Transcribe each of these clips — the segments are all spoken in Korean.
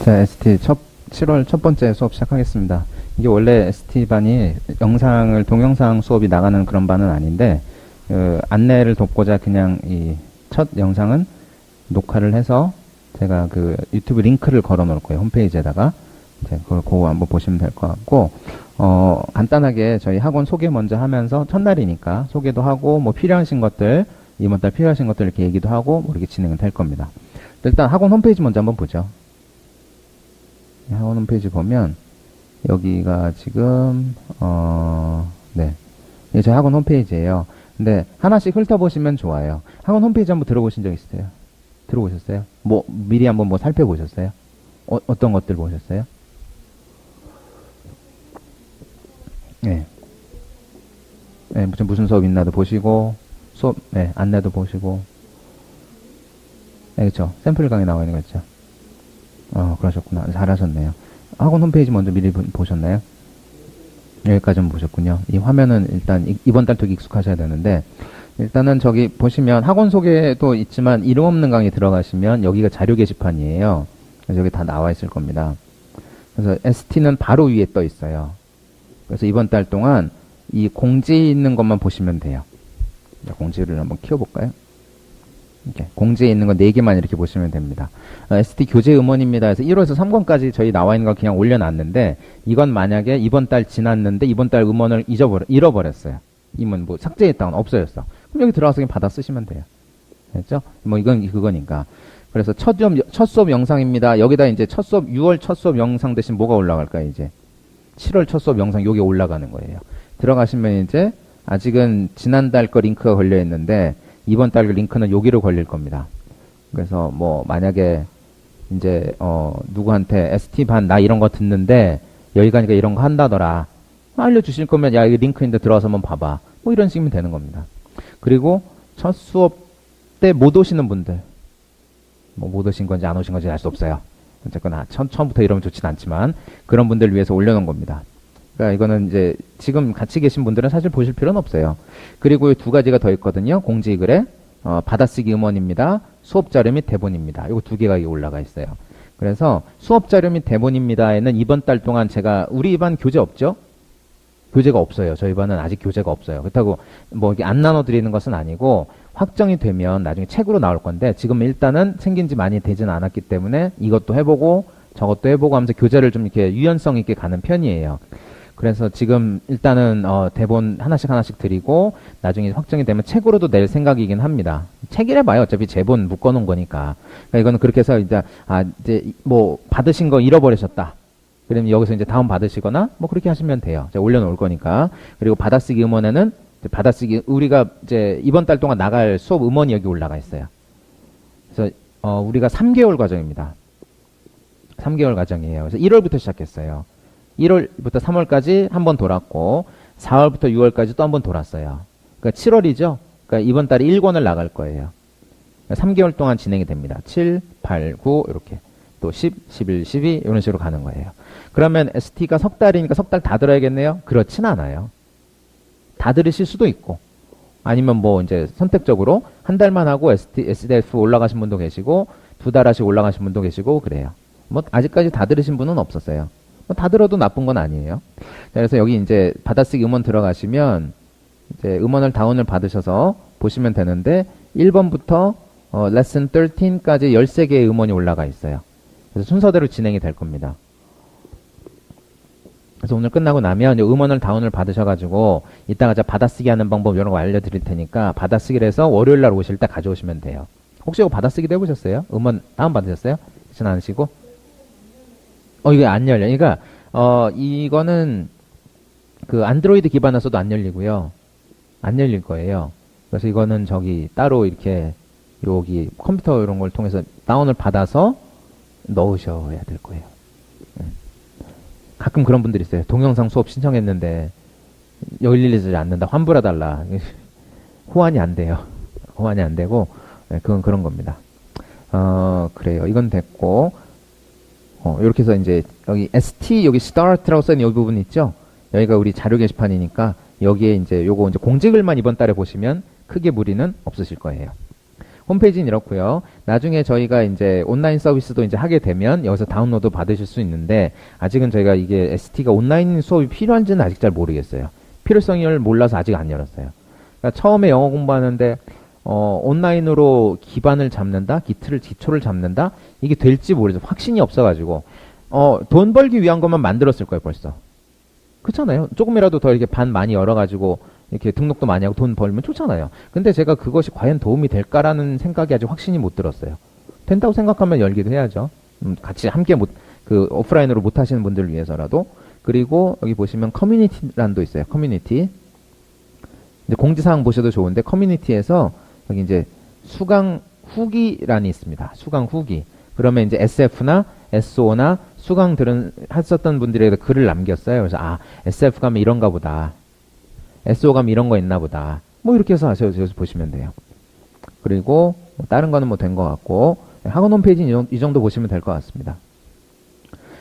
자, ST 7월 첫 번째 수업 시작하겠습니다. 이게 원래 ST반이 영상을, 동영상 수업이 나가는 그런 반은 아닌데, 안내를 돕고자 그냥 이 첫 영상은 녹화를 해서 제가 그 유튜브 링크를 걸어 놓을 거예요. 홈페이지에다가. 그걸 그거 한번 보시면 될 것 같고, 간단하게 저희 학원 소개 먼저 하면서 첫날이니까 소개도 하고, 뭐 필요하신 것들, 이번 달 필요하신 것들 이렇게 얘기도 하고, 뭐 이렇게 진행은 될 겁니다. 일단 학원 홈페이지 먼저 한번 보죠. 학원 홈페이지 보면 여기가 지금 네, 이게 저희 학원 홈페이지예요. 근데 하나씩 훑어보시면 좋아요. 학원 홈페이지 한번 들어보신 적 있으세요? 들어보셨어요? 뭐 미리 한번 뭐 살펴보셨어요? 어떤 것들 보셨어요? 네, 네, 무슨 수업 있나도 보시고 수업 네, 안내도 보시고 네, 그렇죠. 샘플 강의 나와 있는 거 있죠. 그러셨구나. 잘하셨네요. 학원 홈페이지 먼저 미리 보셨나요? 여기까지는 보셨군요. 이 화면은 일단 이번 달 되게 익숙하셔야 되는데, 일단은 저기 보시면 학원 소개도 있지만 이름 없는 강의 들어가시면 여기가 자료 게시판이에요. 그래서 여기 다 나와 있을 겁니다. 그래서 ST는 바로 위에 떠 있어요. 그래서 이번 달 동안 이 공지 있는 것만 보시면 돼요. 공지를 한번 키워볼까요? 이렇게 공지에 있는 거 4개만 이렇게 보시면 됩니다. ST 교재 음원입니다. 그래서 1호에서 3권까지 저희 나와 있는 거 그냥 올려놨는데, 이건 만약에 이번 달 지났는데 이번 달 음원을 잃어버렸어요. 이면 뭐 삭제했다거나 없어졌어. 그럼 여기 들어가서 그냥 받아 쓰시면 돼요. 됐죠? 뭐 이건 그거니까. 그래서 첫 수업 영상입니다. 여기다 이제 6월 첫 수업 영상 대신 뭐가 올라갈까요? 이제 7월 첫 수업 영상 여기 올라가는 거예요. 들어가시면 이제 아직은 지난달 거 링크가 걸려 있는데, 이번 달 링크는 여기로 걸릴 겁니다. 그래서 뭐 만약에 이제 누구한테 ST반 나 이런 거 듣는데 여기 가니까 이런 거 한다더라 알려주실 거면 야, 이 링크인데 들어와서 한번 봐봐, 뭐 이런 식이면 되는 겁니다. 그리고 첫 수업 때 못 오시는 분들, 뭐 못 오신 건지 안 오신 건지 알 수 없어요. 어쨌거나 처음부터 이러면 좋진 않지만 그런 분들 위해서 올려놓은 겁니다. 그러니까 이거는 이제 지금 같이 계신 분들은 사실 보실 필요는 없어요. 그리고 2가지가 더 있거든요. 공지글에 받아쓰기 음원입니다. 수업자료 및 대본입니다. 이거 2개가 올라가 있어요. 그래서 수업자료 및 대본입니다에는 이번 달 동안 제가 우리 반 교재 없죠? 교재가 없어요. 저희 반은 아직 교재가 없어요. 그렇다고 뭐 이게 안 나눠드리는 것은 아니고, 확정이 되면 나중에 책으로 나올 건데 지금 일단은 생긴 지 많이 되지는 않았기 때문에 이것도 해보고 저것도 해보고 하면서 교재를 좀 이렇게 유연성 있게 가는 편이에요. 그래서 지금 일단은 대본 하나씩 드리고 나중에 확정이 되면 책으로도 낼 생각이긴 합니다. 책이래 봐요. 어차피 제본 묶어놓은 거니까. 그러니까 이거는 그렇게 해서 이제 뭐 받으신 거 잃어버리셨다, 그러면 여기서 이제 다운 받으시거나 뭐 그렇게 하시면 돼요. 제가 올려놓을 거니까. 그리고 받아쓰기 음원에는 받아쓰기 우리가 이제 이번 달 동안 나갈 수업 음원이 여기 올라가 있어요. 그래서 우리가 3개월 과정입니다. 3개월 과정이에요. 그래서 1월부터 시작했어요. 1월부터 3월까지 한 번 돌았고 4월부터 6월까지 또 한 번 돌았어요. 그러니까 7월이죠. 그러니까 이번 달에 1권을 나갈 거예요. 그러니까 3개월 동안 진행이 됩니다. 7, 8, 9 이렇게. 또 10, 11, 12 이런 식으로 가는 거예요. 그러면 ST가 석 달이니까 석 달 다 들어야겠네요? 그렇진 않아요. 다 들으실 수도 있고, 아니면 뭐 이제 선택적으로 한 달만 하고 SDF 올라가신 분도 계시고 2달 하시고 올라가신 분도 계시고 그래요. 뭐 아직까지 다 들으신 분은 없었어요. 뭐 다 들어도 나쁜 건 아니에요. 자, 그래서 여기 이제 받아쓰기 음원 들어가시면 이제 음원을 다운을 받으셔서 보시면 되는데 1번부터 레슨 13까지 13개의 음원이 올라가 있어요. 그래서 순서대로 진행이 될 겁니다. 그래서 오늘 끝나고 나면 음원을 다운을 받으셔가지고 이따가 제가 받아쓰기 하는 방법 이런 거 알려드릴 테니까 받아쓰기를 해서 월요일날 오실 때 가져오시면 돼요. 혹시 이거 받아쓰기도 해보셨어요? 음원 다운 받으셨어요? 그렇진 않으시고? 이게 안 열려. 그러니까 이거는 그 안드로이드 기반에서도 안 열리고요. 안 열릴 거예요. 그래서 이거는 저기 따로 이렇게 여기 컴퓨터 이런 걸 통해서 다운을 받아서 넣으셔야 될 거예요. 가끔 그런 분들 있어요. 동영상 수업 신청했는데 열리지 않는다, 환불해달라. 호환이 안 돼요. 호환이 안 되고, 그건 그런 겁니다. 그래요. 이건 됐고, 이렇게 해서 이제 여기 ST 여기 start라고 써있는 여기 부분 있죠? 여기가 우리 자료 게시판이니까 여기에 이제 요거 이제 공지글만 이번 달에 보시면 크게 무리는 없으실 거예요. 홈페이지는 이렇고요. 나중에 저희가 이제 온라인 서비스도 이제 하게 되면 여기서 다운로드 받으실 수 있는데 아직은 저희가 이게 ST가 온라인 수업이 필요한지는 아직 잘 모르겠어요. 필요성을 몰라서 아직 안 열었어요. 그러니까 처음에 영어 공부하는데 온라인으로 기반을 잡는다, 기초를 잡는다, 이게 될지 모르죠. 확신이 없어가지고 돈 벌기 위한 것만 만들었을 거예요, 벌써. 그렇잖아요. 조금이라도 더 이렇게 반 많이 열어가지고 이렇게 등록도 많이 하고 돈 벌면 좋잖아요. 근데 제가 그것이 과연 도움이 될까라는 생각이 아직 확신이 못 들었어요. 된다고 생각하면 열기도 해야죠. 같이 함께 오프라인으로 못 하시는 분들을 위해서라도. 그리고 여기 보시면 커뮤니티란도 있어요. 커뮤니티. 이제 공지사항 보셔도 좋은데 커뮤니티에서 여기 이제 수강 후기란이 있습니다. 수강 후기. 그러면 이제 SF나 SO나 수강 하셨던 분들에게 글을 남겼어요. 그래서 SF 가면 이런가 보다. SO 가면 이런 거 있나 보다. 뭐 이렇게 해서 여기서 보시면 돼요. 그리고 다른 거는 뭐 된 것 같고 학원 홈페이지는 이 정도 보시면 될 것 같습니다.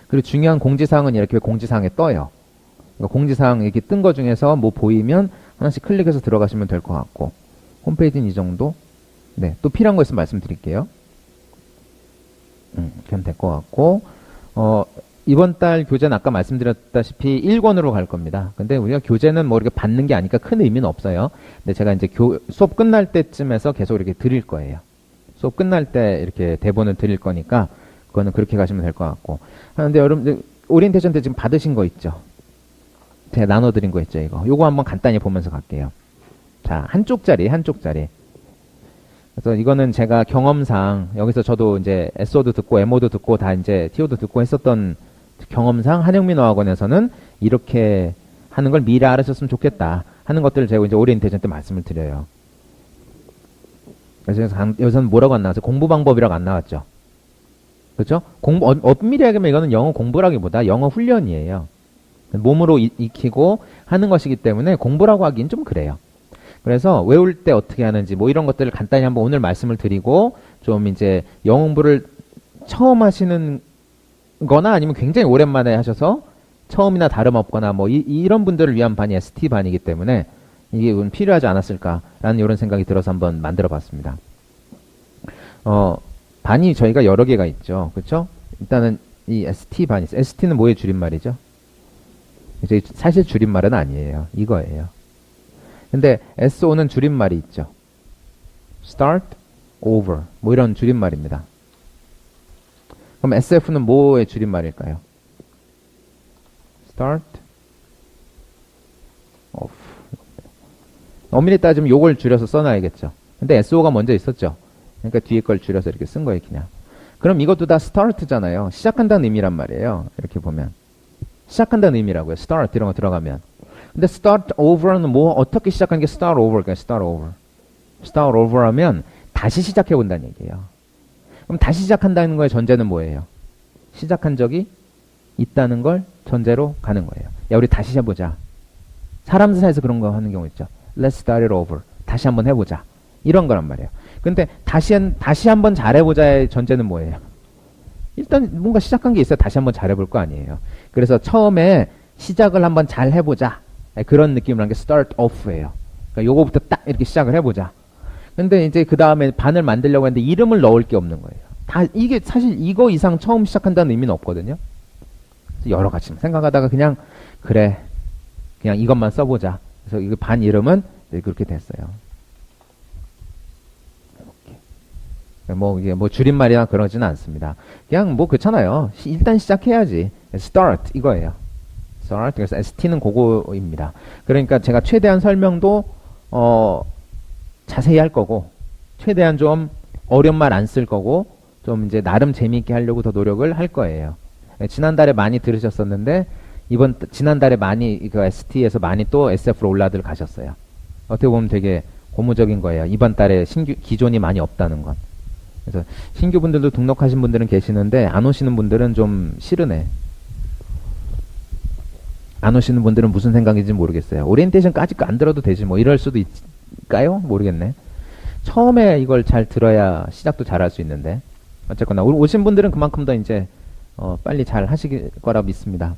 그리고 중요한 공지사항은 이렇게 공지사항에 떠요. 그러니까 공지사항 이렇게 뜬 거 중에서 뭐 보이면 하나씩 클릭해서 들어가시면 될 것 같고 홈페이지는 이 정도. 네, 또 필요한 거 있으면 말씀드릴게요. 그럼 될 것 같고 이번 달 교재는 아까 말씀드렸다시피 1권으로 갈 겁니다. 근데 우리가 교재는 뭐 이렇게 받는 게 아니까 큰 의미는 없어요. 근데 제가 이제 수업 끝날 때쯤에서 계속 이렇게 드릴 거예요. 수업 끝날 때 이렇게 대본을 드릴 거니까 그거는 그렇게 가시면 될 것 같고. 근데 여러분 오리엔테이션 때 지금 받으신 거 있죠? 제가 나눠드린 거 있죠, 이거. 요거 한번 간단히 보면서 갈게요. 자, 한 쪽짜리. 그래서 이거는 제가 경험상, 여기서 저도 이제 SO도 듣고, MO도 듣고, 다 이제 TO도 듣고 했었던 경험상, 한영민 어학원에서는 이렇게 하는 걸 미리 알아셨으면 좋겠다 하는 것들을 제가 이제 오리엔테이션 때 말씀을 드려요. 그래서 여기서는 뭐라고 안 나왔어요? 공부 방법이라고 안 나왔죠? 그렇죠? 엄밀히 하면 이거는 영어 공부라기보다 영어 훈련이에요. 몸으로 익히고 하는 것이기 때문에 공부라고 하기엔 좀 그래요. 그래서 외울 때 어떻게 하는지 뭐 이런 것들을 간단히 한번 오늘 말씀을 드리고 좀 이제 영어 공부를 처음 하시는 거나 아니면 굉장히 오랜만에 하셔서 처음이나 다름없거나 뭐 이런 분들을 위한 반이 ST 반이기 때문에 이게 필요하지 않았을까라는 이런 생각이 들어서 한번 만들어 봤습니다. 반이 저희가 여러 개가 있죠. 그렇죠? 일단은 이 ST 반이 있어요. ST는 뭐의 줄임말이죠? 이제 사실 줄임말은 아니에요. 이거예요. 근데 SO는 줄임말이 있죠. Start, Over 뭐 이런 줄임말입니다. 그럼 SF는 뭐의 줄임말일까요? Start, Off. 엄밀히 따지면 요걸 줄여서 써놔야겠죠. 근데 SO가 먼저 있었죠. 그러니까 뒤에 걸 줄여서 이렇게 쓴 거예요, 그냥. 그럼 이것도 다 start잖아요. 시작한다는 의미란 말이에요. 이렇게 보면. 시작한다는 의미라고요. start 이런 거 들어가면. 근데 start over는 뭐 어떻게 시작하는 게 start over? 그러니까 start over. start over 하면 다시 시작해 본다는 얘기예요. 그럼 다시 시작한다는 거의 전제는 뭐예요? 시작한 적이 있다는 걸 전제로 가는 거예요. 야, 우리 다시 해보자. 사람들 사이에서 그런 거 하는 경우 있죠. Let's start it over. 다시 한번 해보자. 이런 거란 말이에요. 근데 다시 한번 잘해보자의 전제는 뭐예요? 일단 뭔가 시작한 게 있어야 다시 한번 잘해볼 거 아니에요. 그래서 처음에 시작을 한번 잘 해보자. 그런 느낌을 한 게 start off예요. 그러니까 요거부터 딱 이렇게 시작을 해보자. 근데 이제 그 다음에 반을 만들려고 했는데 이름을 넣을 게 없는 거예요. 이게 사실 이거 이상 처음 시작한다는 의미는 없거든요. 여러 가지 생각하다가 그냥 이것만 써보자. 그래서 이거 반 이름은 그렇게 됐어요. 이게 줄임말이나 그러지는 않습니다. 그냥 그렇잖아요. 일단 시작해야지. start 이거예요. start. 그래서 ST는 그거입니다. 그러니까 제가 최대한 설명도 자세히 할 거고, 최대한 좀 어려운 말 안 쓸 거고, 좀 이제 나름 재미있게 하려고 더 노력을 할 거예요. 지난달에 많이 들으셨었는데 지난달에 많이 그 ST에서 많이 또 SF로 올라들 가셨어요. 어떻게 보면 되게 고무적인 거예요. 이번 달에 기존이 많이 없다는 건. 그래서 신규 분들도 등록하신 분들은 계시는데 안 오시는 분들은 좀 싫으네. 안 오시는 분들은 무슨 생각인지 모르겠어요. 오리엔테이션까지 안 들어도 되지 뭐 이럴 수도 있을까요? 모르겠네. 처음에 이걸 잘 들어야 시작도 잘 할 수 있는데 어쨌거나 오신 분들은 그만큼 더 이제 빨리 잘 하실 거라 믿습니다.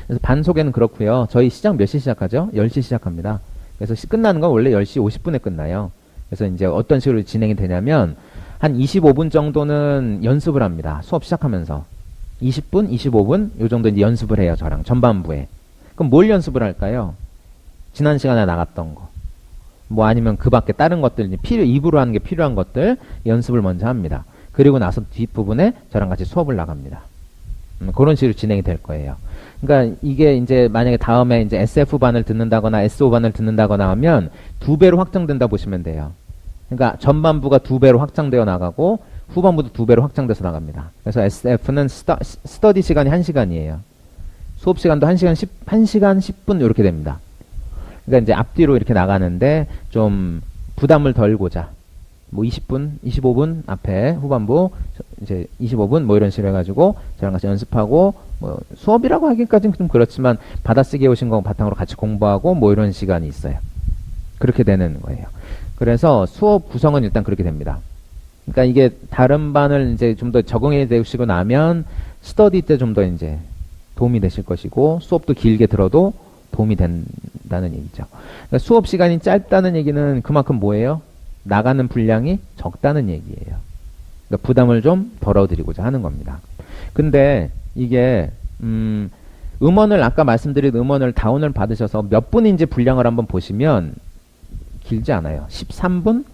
그래서 반 소개는 그렇고요. 저희 시작 몇 시 시작하죠? 10시 시작합니다. 그래서 끝나는 건 원래 10시 50분에 끝나요. 그래서 이제 어떤 식으로 진행이 되냐면 한 25분 정도는 연습을 합니다. 수업 시작하면서 20분, 25분 요 정도 이제 연습을 해요. 저랑 전반부에. 그럼 뭘 연습을 할까요? 지난 시간에 나갔던 거. 뭐 아니면 그 밖에 다른 것들, 입으로 하는 게 필요한 것들 연습을 먼저 합니다. 그리고 나서 뒷부분에 저랑 같이 수업을 나갑니다. 그런 식으로 진행이 될 거예요. 그러니까 이게 이제 만약에 다음에 이제 SF반을 듣는다거나 SO반을 듣는다거나 하면 2배로 확장된다 보시면 돼요. 그러니까 전반부가 2배로 확장되어 나가고 후반부도 2배로 확장돼서 나갑니다. 그래서 SF는 스터디 시간이 1시간이에요. 수업 시간도 1시간 10분 이렇게 됩니다. 그러니까 이제 앞뒤로 이렇게 나가는데 좀 부담을 덜고자 뭐 20분, 25분 앞에 후반부 이제 25분 뭐 이런 식으로 해가지고 저랑 같이 연습하고 뭐 수업이라고 하기까지는 좀 그렇지만 받아쓰기에 오신 거 바탕으로 같이 공부하고 뭐 이런 시간이 있어요. 그렇게 되는 거예요. 그래서 수업 구성은 일단 그렇게 됩니다. 그러니까 이게 다른 반을 이제 좀 더 적응해 되시고 나면 스터디 때 좀 더 이제 도움이 되실 것이고 수업도 길게 들어도 도움이 된다는 얘기죠. 그러니까 수업 시간이 짧다는 얘기는 그만큼 뭐예요? 나가는 분량이 적다는 얘기예요. 그러니까 부담을 좀 덜어드리고자 하는 겁니다. 근데 이게 음원을 아까 말씀드린 음원을 다운을 받으셔서 몇 분인지 분량을 한번 보시면 길지 않아요. 13분?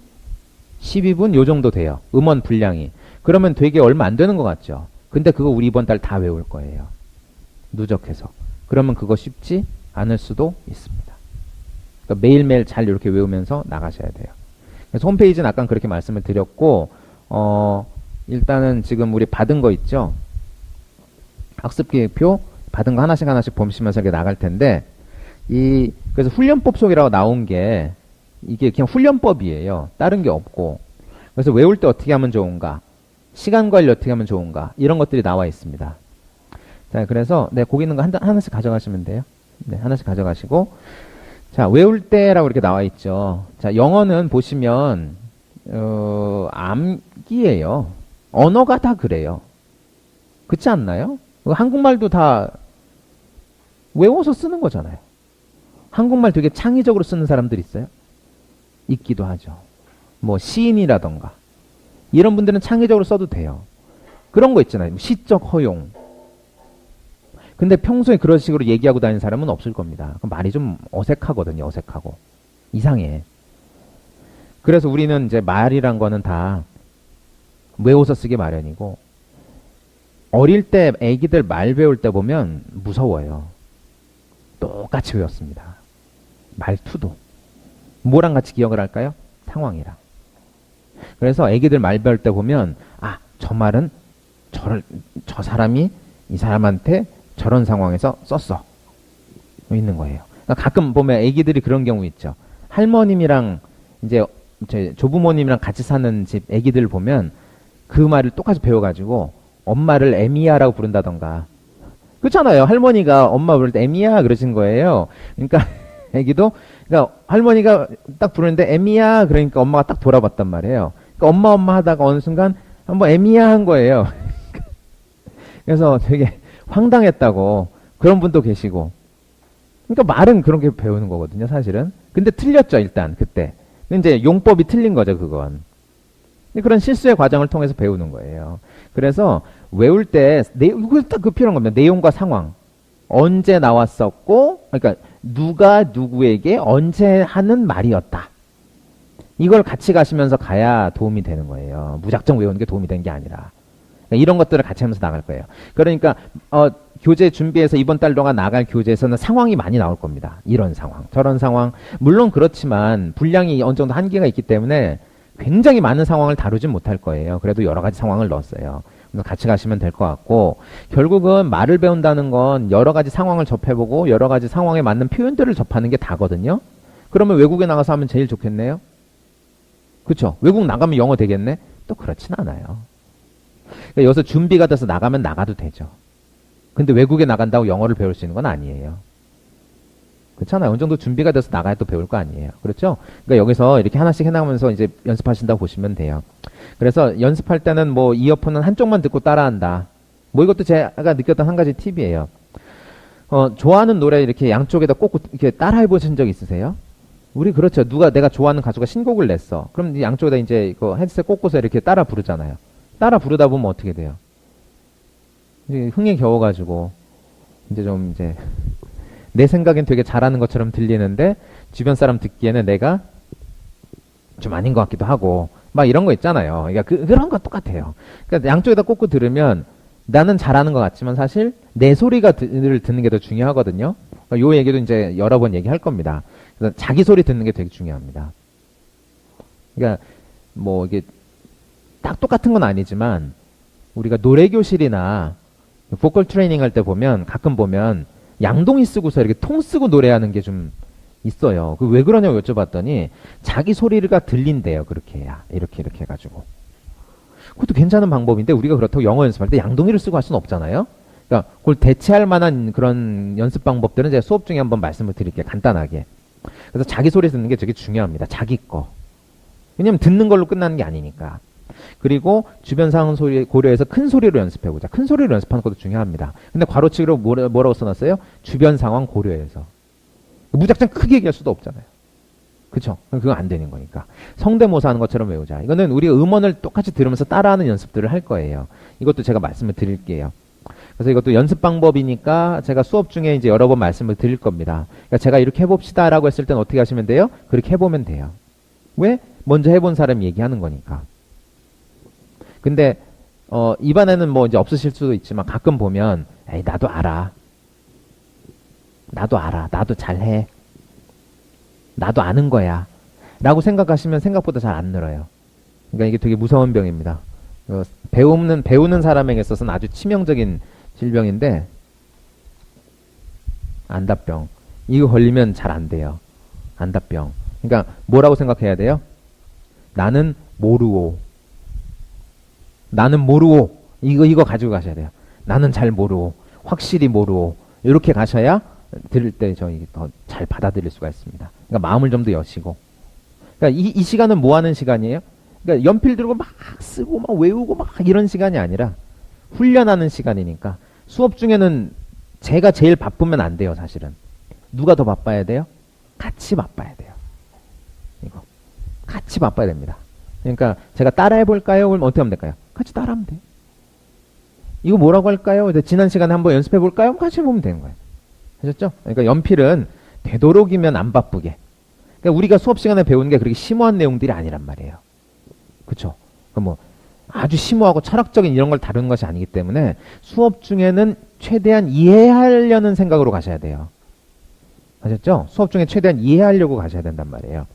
12분? 요 정도 돼요. 음원 분량이. 그러면 되게 얼마 안 되는 것 같죠? 근데 그거 우리 이번 달 다 외울 거예요. 누적해서. 그러면 그거 쉽지 않을 수도 있습니다. 그러니까 매일매일 잘 이렇게 외우면서 나가셔야 돼요. 그래서 홈페이지는 아까 그렇게 말씀을 드렸고, 일단은 지금 우리 받은 거 있죠? 학습계획표 받은 거 하나씩 하나씩 보시면서 이렇게 나갈 텐데, 그래서 훈련법 속이라고 나온 게, 이게 그냥 훈련법이에요. 다른 게 없고. 그래서 외울 때 어떻게 하면 좋은가? 시간 관리 어떻게 하면 좋은가? 이런 것들이 나와 있습니다. 자, 그래서, 네, 거기 있는 거 하나씩 가져가시면 돼요. 네, 하나씩 가져가시고. 자, 외울 때라고 이렇게 나와 있죠. 자, 영어는 보시면, 암기예요. 언어가 다 그래요. 그렇지 않나요? 한국말도 다 외워서 쓰는 거잖아요. 한국말 되게 창의적으로 쓰는 사람들 있어요? 있기도 하죠. 뭐, 시인이라던가. 이런 분들은 창의적으로 써도 돼요. 그런 거 있잖아요. 시적 허용. 근데 평소에 그런 식으로 얘기하고 다니는 사람은 없을 겁니다. 그럼 말이 좀 어색하거든요. 어색하고. 이상해. 그래서 우리는 이제 말이란 거는 다 외워서 쓰기 마련이고, 어릴 때 애기들 말 배울 때 보면 무서워요. 똑같이 외웠습니다. 말투도. 뭐랑 같이 기억을 할까요? 상황이랑. 그래서 애기들 말 배울 때 보면, 아, 저 말은 저 사람이 이 사람한테 저런 상황에서 썼어. 있는 거예요. 그러니까 가끔 보면 애기들이 그런 경우 있죠. 할머님이랑 이제 조부모님이랑 같이 사는 집 애기들 보면 그 말을 똑같이 배워가지고 엄마를 에미야라고 부른다던가. 그렇잖아요. 할머니가 엄마 부를 때 에미야 그러신 거예요. 그러니까 애기도 그러니까 할머니가 딱 부르는데 에미야 그러니까 엄마가 딱 돌아봤단 말이에요. 그러니까 엄마 하다가 어느 순간 한번 에미야 한 거예요. 그래서 되게 황당했다고 그런 분도 계시고. 그러니까 말은 그렇게 배우는 거거든요, 사실은. 근데 틀렸죠, 일단 그때. 이제 용법이 틀린 거죠, 그건. 그런 실수의 과정을 통해서 배우는 거예요. 그래서 외울 때 딱 그 필요한 겁니다. 내용과 상황. 언제 나왔었고, 그러니까 누가 누구에게 언제 하는 말이었다. 이걸 같이 가시면서 가야 도움이 되는 거예요. 무작정 외우는 게 도움이 되는 게 아니라. 이런 것들을 같이 하면서 나갈 거예요. 그러니까 교재 준비해서 이번 달 동안 나갈 교재에서는 상황이 많이 나올 겁니다. 이런 상황, 저런 상황. 물론 그렇지만 분량이 어느 정도 한계가 있기 때문에 굉장히 많은 상황을 다루진 못할 거예요. 그래도 여러 가지 상황을 넣었어요. 그래서 같이 가시면 될 것 같고, 결국은 말을 배운다는 건 여러 가지 상황을 접해보고 여러 가지 상황에 맞는 표현들을 접하는 게 다거든요. 그러면 외국에 나가서 하면 제일 좋겠네요. 그렇죠? 외국 나가면 영어 되겠네? 또 그렇진 않아요. 그러니까 여기서 준비가 돼서 나가면 나가도 되죠. 근데 외국에 나간다고 영어를 배울 수 있는 건 아니에요. 그렇잖아요. 어느 정도 준비가 돼서 나가야 또 배울 거 아니에요. 그렇죠? 그러니까 여기서 이렇게 하나씩 해나가면서 이제 연습하신다고 보시면 돼요. 그래서 연습할 때는 뭐 이어폰은 한쪽만 듣고 따라한다. 뭐 이것도 제가 느꼈던 한 가지 팁이에요. 좋아하는 노래 이렇게 양쪽에다 꼭 이렇게 따라해 보신 적 있으세요? 우리 그렇죠. 내가 좋아하는 가수가 신곡을 냈어. 그럼 양쪽에다 이제 이거 헤드셋 꽂고서 이렇게 따라 부르잖아요. 따라 부르다 보면 어떻게 돼요? 이제 흥에 겨워가지고, 이제 좀 이제, 내 생각엔 되게 잘하는 것처럼 들리는데, 주변 사람 듣기에는 내가 좀 아닌 것 같기도 하고, 막 이런 거 있잖아요. 그러니까 그런 건 똑같아요. 그러니까 양쪽에다 꽂고 들으면, 나는 잘하는 것 같지만 사실 내 소리가 듣는 게 더 중요하거든요. 요 얘기도 이제 여러 번 얘기할 겁니다. 그래서 자기 소리 듣는 게 되게 중요합니다. 그러니까 뭐 이게 딱 똑같은 건 아니지만 우리가 노래교실이나 보컬 트레이닝 할 때 보면 가끔 보면 양동이 쓰고서 이렇게 통 쓰고 노래하는 게 좀 있어요. 그 왜 그러냐고 여쭤봤더니 자기 소리가 들린대요. 그렇게 해야 이렇게 해가지고. 그것도 괜찮은 방법인데 우리가 그렇다고 영어 연습할 때 양동이를 쓰고 할 수는 없잖아요. 그러니까 그걸 대체할 만한 그런 연습 방법들은 제가 수업 중에 한번 말씀을 드릴게요. 간단하게. 그래서 자기 소리 듣는 게 되게 중요합니다. 자기 거. 왜냐면 듣는 걸로 끝나는 게 아니니까. 그리고 주변 상황 소리 고려해서 큰 소리로 연습해보자. 큰 소리로 연습하는 것도 중요합니다. 근데 괄호치기로 뭐라고 써놨어요? 주변 상황 고려해서. 무작정 크게 얘기할 수도 없잖아요. 그쵸? 그건 안 되는 거니까. 성대모사 하는 것처럼 외우자. 이거는 우리가 음원을 똑같이 들으면서 따라하는 연습들을 할 거예요. 이것도 제가 말씀을 드릴게요. 그래서 이것도 연습 방법이니까 제가 수업 중에 이제 여러 번 말씀을 드릴 겁니다. 그러니까 제가 이렇게 해봅시다 라고 했을 땐 어떻게 하시면 돼요? 그렇게 해보면 돼요. 왜? 먼저 해본 사람이 얘기하는 거니까. 근데, 입안에는 뭐 이제 없으실 수도 있지만 가끔 보면, 에이, 나도 알아. 나도 잘해. 나도 아는 거야. 라고 생각하시면 생각보다 잘 안 늘어요. 그러니까 이게 되게 무서운 병입니다. 배우는 사람에게 있어서는 아주 치명적인 질병인데, 안다병. 이거 걸리면 잘 안 돼요. 안다병. 그러니까 뭐라고 생각해야 돼요? 나는 모르오. 이거 가지고 가셔야 돼요. 나는 잘 모르오. 확실히 모르오. 이렇게 가셔야 들을 때 저희 더 잘 받아들일 수가 있습니다. 그러니까 마음을 좀 더 여시고. 그러니까 이 시간은 뭐 하는 시간이에요? 그러니까 연필 들고 막 쓰고 막 외우고 막 이런 시간이 아니라 훈련하는 시간이니까 수업 중에는 제가 제일 바쁘면 안 돼요, 사실은. 누가 더 바빠야 돼요? 같이 바빠야 돼요. 이거. 같이 바빠야 됩니다. 그러니까 제가 따라해 볼까요? 그럼 어떻게 하면 될까요? 같이 따라하면 돼요. 이거 뭐라고 할까요? 지난 시간에 한번 연습해 볼까요? 같이 해보면 되는 거예요. 아셨죠? 그러니까 연필은 되도록이면 안 바쁘게. 그러니까 우리가 수업 시간에 배우는 게 그렇게 심오한 내용들이 아니란 말이에요. 그쵸? 뭐 아주 심오하고 철학적인 이런 걸 다루는 것이 아니기 때문에 수업 중에는 최대한 이해하려는 생각으로 가셔야 돼요. 아셨죠? 수업 중에 최대한 이해하려고 가셔야 된단 말이에요.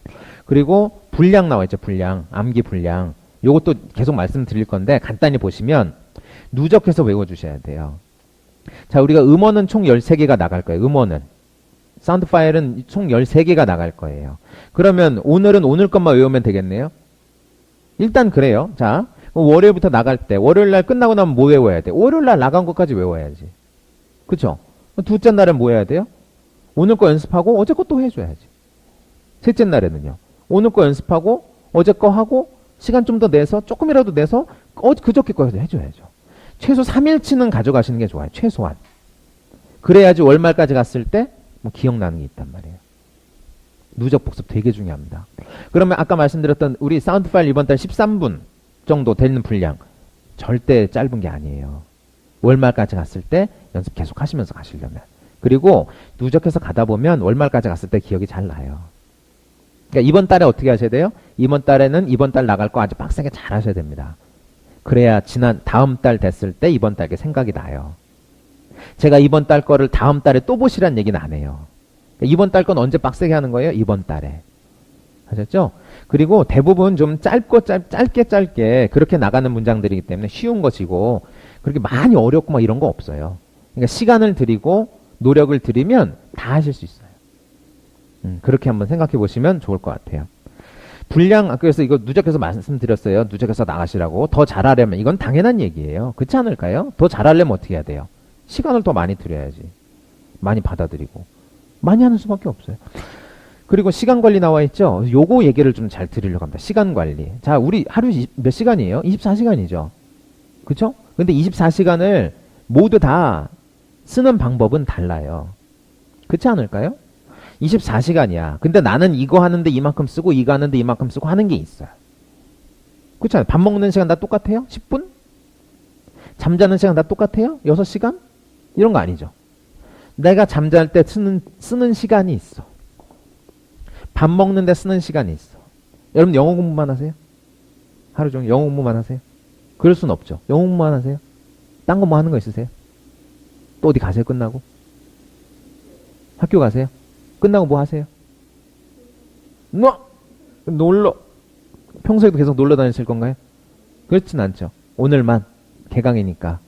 그리고 분량 나와 있죠. 분량. 암기 분량. 요것도 계속 말씀드릴 건데 간단히 보시면 누적해서 외워주셔야 돼요. 자, 우리가 음원은 총 13개가 나갈 거예요. 음원은. 사운드 파일은 총 13개가 나갈 거예요. 그러면 오늘은 오늘 것만 외우면 되겠네요. 일단 그래요. 자, 월요일부터 나갈 때 월요일 날 끝나고 나면 뭐 외워야 돼? 월요일 날 나간 것까지 외워야지. 그쵸? 둘째 날은 뭐 해야 돼요? 오늘 거 연습하고 어제 것도 해줘야지. 셋째 날에는요. 오늘 거 연습하고 어제 거 하고 시간 좀 더 내서 조금이라도 내서 그저께 거 해줘야죠. 최소 3일치는 가져가시는 게 좋아요. 최소한. 그래야지 월말까지 갔을 때 뭐 기억나는 게 있단 말이에요. 누적 복습 되게 중요합니다. 그러면 아까 말씀드렸던 우리 사운드 파일 이번 달 13분 정도 되는 분량 절대 짧은 게 아니에요. 월말까지 갔을 때 연습 계속 하시면서 가시려면. 그리고 누적해서 가다 보면 월말까지 갔을 때 기억이 잘 나요. 그러니까 이번 달에 어떻게 하셔야 돼요? 이번 달에는 이번 달 나갈 거 아주 빡세게 잘 하셔야 됩니다. 그래야 다음 달 됐을 때 이번 달에 생각이 나요. 제가 이번 달 거를 다음 달에 또 보시란 얘기는 안 해요. 그러니까 이번 달 건 언제 빡세게 하는 거예요? 이번 달에. 아셨죠? 그리고 대부분 좀 짧게 그렇게 나가는 문장들이기 때문에 쉬운 것이고 그렇게 많이 어렵고 막 이런 거 없어요. 그러니까 시간을 들이고 노력을 들이면 다 하실 수 있어요. 그렇게 한번 생각해 보시면 좋을 것 같아요. 분량, 그래서 이거 누적해서 말씀드렸어요. 누적해서 나가시라고. 더 잘하려면, 이건 당연한 얘기예요. 그렇지 않을까요? 더 잘하려면 어떻게 해야 돼요? 시간을 더 많이 들여야지. 많이 받아들이고. 많이 하는 수밖에 없어요. 그리고 시간 관리 나와 있죠? 요거 얘기를 좀 잘 드리려고 합니다. 시간 관리. 자, 우리 하루 몇 시간이에요? 24시간이죠. 그쵸? 근데 24시간을 모두 다 쓰는 방법은 달라요. 그렇지 않을까요? 24시간이야. 근데 나는 이거 하는데 이만큼 쓰고 이거 하는데 이만큼 쓰고 하는 게 있어요. 그렇잖아요. 밥 먹는 시간 다 똑같아요? 10분? 잠자는 시간 다 똑같아요? 6시간? 이런 거 아니죠. 내가 잠잘 때 쓰는 시간이 있어. 밥 먹는데 쓰는 시간이 있어. 여러분 영어 공부만 하세요? 하루 종일 영어 공부만 하세요? 그럴 순 없죠. 영어 공부만 하세요? 딴 거 뭐 하는 거 있으세요? 또 어디 가세요? 끝나고? 학교 가세요? 끝나고 뭐 하세요? 놀러. 평소에도 계속 놀러 다니실 건가요? 그렇진 않죠. 오늘만 개강이니까.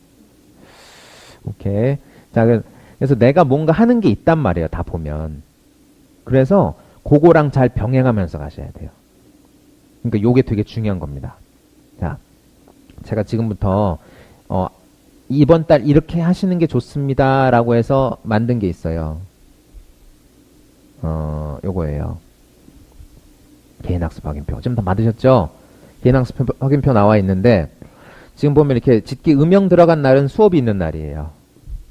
오케이. 자, 그래서 내가 뭔가 하는 게 있단 말이에요. 다 보면. 그래서 그거랑 잘 병행하면서 가셔야 돼요. 그러니까 요게 되게 중요한 겁니다. 자, 제가 지금부터 이번 달 이렇게 하시는 게 좋습니다 라고 해서 만든 게 있어요. 요거예요. 개인학습 확인표. 지금 다 받으셨죠? 개인학습 확인표 나와 있는데 지금 보면 이렇게 짙게 음영 들어간 날은 수업이 있는 날이에요.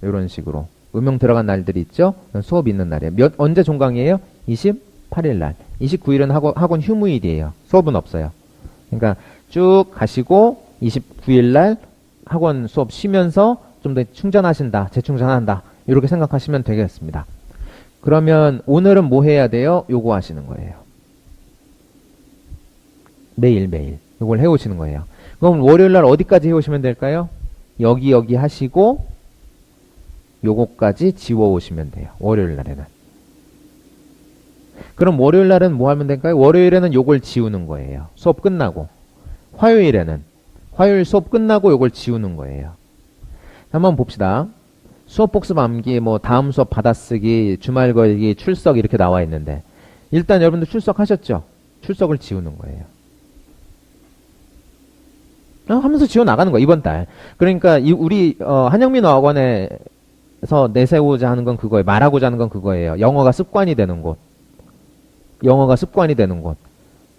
이런 식으로 음영 들어간 날들이 있죠? 수업이 있는 날이에요. 언제 종강이에요? 28일 날. 29일은 학원 휴무일이에요. 수업은 없어요. 그러니까 쭉 가시고 29일 날 학원 수업 쉬면서 좀 더 충전하신다, 재충전한다 이렇게 생각하시면 되겠습니다. 그러면 오늘은 뭐 해야 돼요? 요거 하시는 거예요. 매일매일 요걸 해오시는 거예요. 그럼 월요일날 어디까지 해오시면 될까요? 여기 하시고 요거까지 지워오시면 돼요. 월요일날에는. 그럼 월요일날은 뭐 하면 될까요? 월요일에는 요걸 지우는 거예요. 수업 끝나고. 화요일 수업 끝나고 요걸 지우는 거예요. 한번 봅시다. 수업 복습 암기, 뭐 다음 수업 받아쓰기, 주말 걸기, 출석 이렇게 나와 있는데 일단 여러분들 출석하셨죠? 출석을 지우는 거예요. 하면서 지워 나가는 거야 이번 달. 그러니까 우리 한영민 어학원에서 내세우자 하는 건 그거예요. 말하고자 하는 건 그거예요. 영어가 습관이 되는 곳. 영어가 습관이 되는 곳.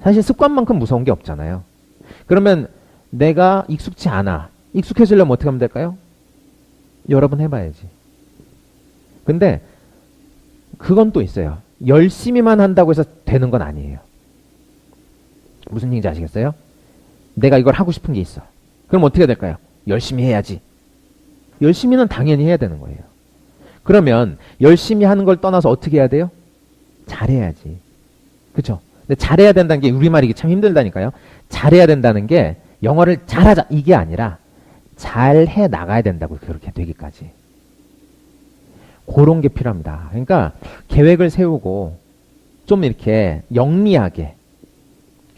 사실 습관만큼 무서운 게 없잖아요. 그러면 내가 익숙치 않아. 익숙해지려면 어떻게 하면 될까요? 여러 번 해봐야지. 근데 그건 또 있어요. 열심히만 한다고 해서 되는 건 아니에요. 무슨 얘기인지 아시겠어요? 내가 이걸 하고 싶은 게 있어. 그럼 어떻게 될까요? 열심히 해야지. 열심히는 당연히 해야 되는 거예요. 그러면 열심히 하는 걸 떠나서 어떻게 해야 돼요? 잘해야지. 그쵸? 근데 잘해야 된다는 게 우리말이 이게 참 힘들다니까요. 잘해야 된다는 게 영어를 잘하자 이게 아니라 잘해 나가야 된다고 그렇게 되기까지. 그런 게 필요합니다. 그러니까 계획을 세우고 좀 이렇게 영리하게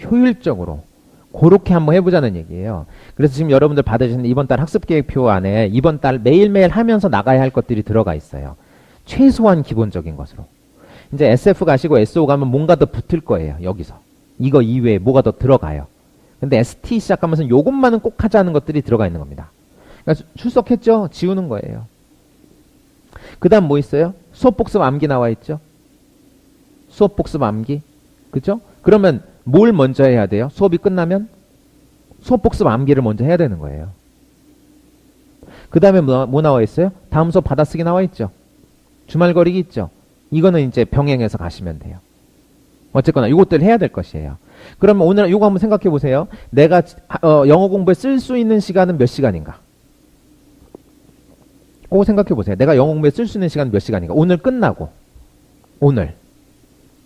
효율적으로 그렇게 한번 해보자는 얘기예요. 그래서 지금 여러분들 받으시는 이번 달 학습계획표 안에 이번 달 매일매일 하면서 나가야 할 것들이 들어가 있어요. 최소한 기본적인 것으로. 이제 SF 가시고 SO 가면 뭔가 더 붙을 거예요. 여기서. 이거 이외에 뭐가 더 들어가요. 근데 ST 시작하면서 요것만은 꼭 하자는 것들이 들어가 있는 겁니다. 그러니까 출석했죠? 지우는 거예요. 그 다음 뭐 있어요? 수업복습 암기 나와 있죠? 수업복습 암기. 그죠? 그러면 뭘 먼저 해야 돼요? 수업이 끝나면 수업복습 암기를 먼저 해야 되는 거예요. 그 다음에 뭐 나와 있어요? 다음 수업 받아쓰기 나와 있죠? 주말 거리기 있죠? 이거는 이제 병행해서 가시면 돼요. 어쨌거나 이것들 해야 될 것이에요. 그러면 오늘 이거 한번 생각해 보세요. 내가 영어 공부에 쓸 수 있는 시간은 몇 시간인가? 그거 생각해 보세요. 내가 영어 공부에 쓸 수 있는 시간은 몇 시간인가? 오늘 끝나고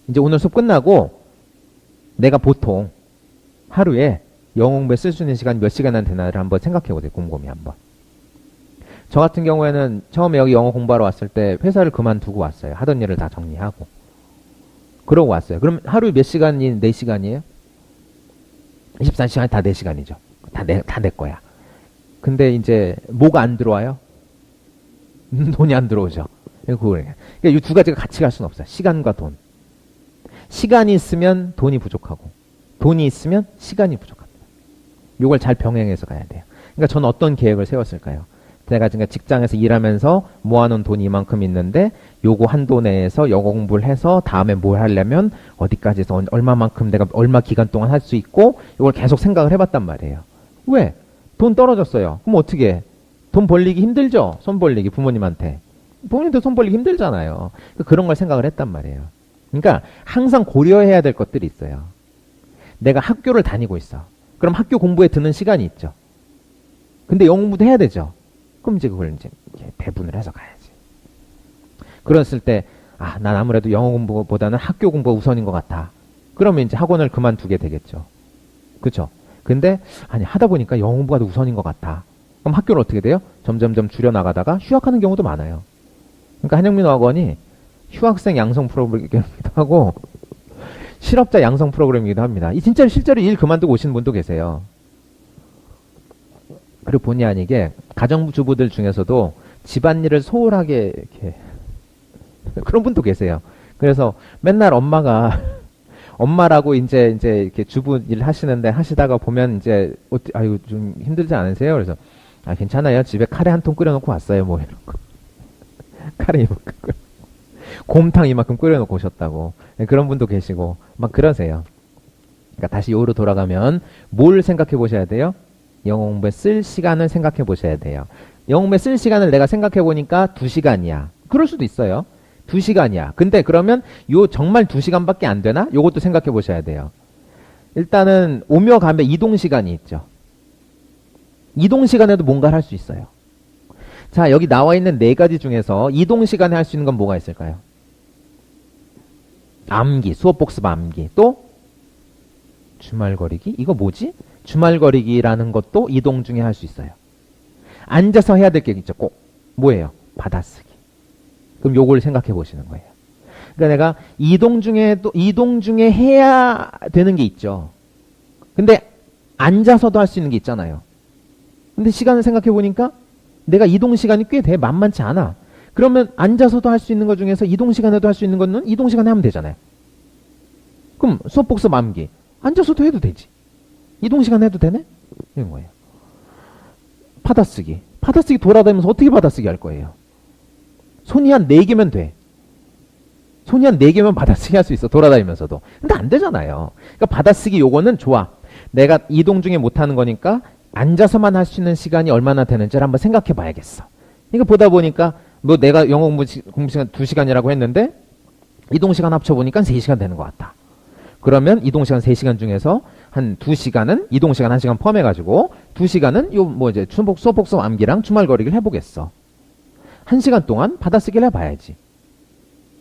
이제 오늘 수업 끝나고 내가 보통 하루에 영어 공부에 쓸 수 있는 시간이 몇 시간이나 되나를 한번 생각해 보세요. 곰곰이 한번. 저 같은 경우에는 처음에 여기 영어 공부하러 왔을 때 회사를 그만두고 왔어요. 하던 일을 다 정리하고. 그러고 왔어요. 그럼 하루에 몇 시간이 4시간이에요? 24시간이 다 4시간이죠. 다 내 거야. 근데 이제 뭐가 안 들어와요? 돈이 안 들어오죠. 그러니까 이 두 가지가 같이 갈 수는 없어요. 시간과 돈. 시간이 있으면 돈이 부족하고 돈이 있으면 시간이 부족합니다. 이걸 잘 병행해서 가야 돼요. 그러니까 저는 어떤 계획을 세웠을까요? 제가 지금 직장에서 일하면서 모아놓은 돈이 이만큼 있는데 요거 한도 내에서 영어 공부를 해서 다음에 뭘 하려면 어디까지 해서 얼마만큼 내가 얼마 기간 동안 할 수 있고 이걸 계속 생각을 해봤단 말이에요. 왜? 돈 떨어졌어요. 그럼 어떻게 해? 돈 벌리기 힘들죠? 손 벌리기 부모님한테. 부모님한테 손 벌리기 힘들잖아요. 그런 걸 생각을 했단 말이에요. 그러니까 항상 고려해야 될 것들이 있어요. 내가 학교를 다니고 있어. 그럼 학교 공부에 드는 시간이 있죠. 근데 영어 공부도 해야 되죠. 그럼 이제 그걸 이제 이렇게 배분을 해서 가야지. 그랬을 때, 아, 난 아무래도 영어 공부보다는 학교 공부가 우선인 것 같아. 그러면 이제 학원을 그만두게 되겠죠. 그쵸? 근데, 아니, 하다 보니까 영어 공부가 더 우선인 것 같아. 그럼 학교는 어떻게 돼요? 점점점 줄여나가다가 휴학하는 경우도 많아요. 그러니까 한영민 학원이 휴학생 양성 프로그램이기도 하고, 실업자 양성 프로그램이기도 합니다. 이 진짜 실제로 일 그만두고 오시는 분도 계세요. 그리고 본의 아니게 가정주부들 중에서도 집안일을 소홀하게 이렇게 그런 분도 계세요. 그래서 맨날 엄마라고 이제 이렇게 주부 일 하시는데 하시다가 보면 이제 아이고 좀 힘들지 않으세요? 그래서 아 괜찮아요. 집에 카레 한 통 끓여놓고 왔어요. 뭐 이런 거. 카레 이만큼 곰탕 이만큼 끓여놓고 오셨다고. 네, 그런 분도 계시고 막 그러세요. 그러니까 다시 요로 돌아가면 뭘 생각해 보셔야 돼요? 영어 공부에 쓸 시간을 생각해 보셔야 돼요. 영어 공부에 쓸 시간을 내가 생각해 보니까 2시간이야. 그럴 수도 있어요. 2시간이야. 근데 그러면 요 정말 2시간밖에 안 되나? 요것도 생각해 보셔야 돼요. 일단은 오며 가며 이동 시간이 있죠. 이동 시간에도 뭔가를 할 수 있어요. 자, 여기 나와 있는 4가지 중에서 이동 시간에 할 수 있는 건 뭐가 있을까요? 암기, 수업 복습 암기. 또 주말거리기? 이거 뭐지? 주말거리기라는 것도 이동 중에 할 수 있어요. 앉아서 해야 될 게 있죠. 꼭. 뭐예요? 받아쓰기. 그럼 요걸 생각해 보시는 거예요. 그러니까 내가 이동 중에 해야 되는 게 있죠. 근데 앉아서도 할 수 있는 게 있잖아요. 근데 시간을 생각해 보니까 내가 이동 시간이 꽤 돼. 만만치 않아. 그러면 앉아서도 할 수 있는 것 중에서 이동 시간에도 할 수 있는 거는 이동 시간에 하면 되잖아요. 그럼 수업 복습 암기. 앉아서도 해도 되지. 이동 시간 해도 되네? 이런 거예요. 받아쓰기. 받아쓰기 돌아다니면서 어떻게 받아쓰기 할 거예요? 손이 한 4개면 돼. 손이 한 4개면 받아쓰기 할 수 있어. 돌아다니면서도. 근데 안 되잖아요. 그러니까 받아쓰기 요거는 좋아. 내가 이동 중에 못하는 거니까 앉아서만 할 수 있는 시간이 얼마나 되는지를 한번 생각해 봐야겠어. 이거 보다 보니까 뭐 내가 영어 공부 시간 2시간이라고 했는데 이동 시간 합쳐보니까 3시간 되는 것 같다. 그러면 이동 시간 3시간 중에서 한 2시간은 이동 시간 1시간 포함해가지고 2시간은 요 뭐 이제 수업 복습 암기랑 주말거리기를 해보겠어. 1시간 동안 받아쓰기를 해봐야지.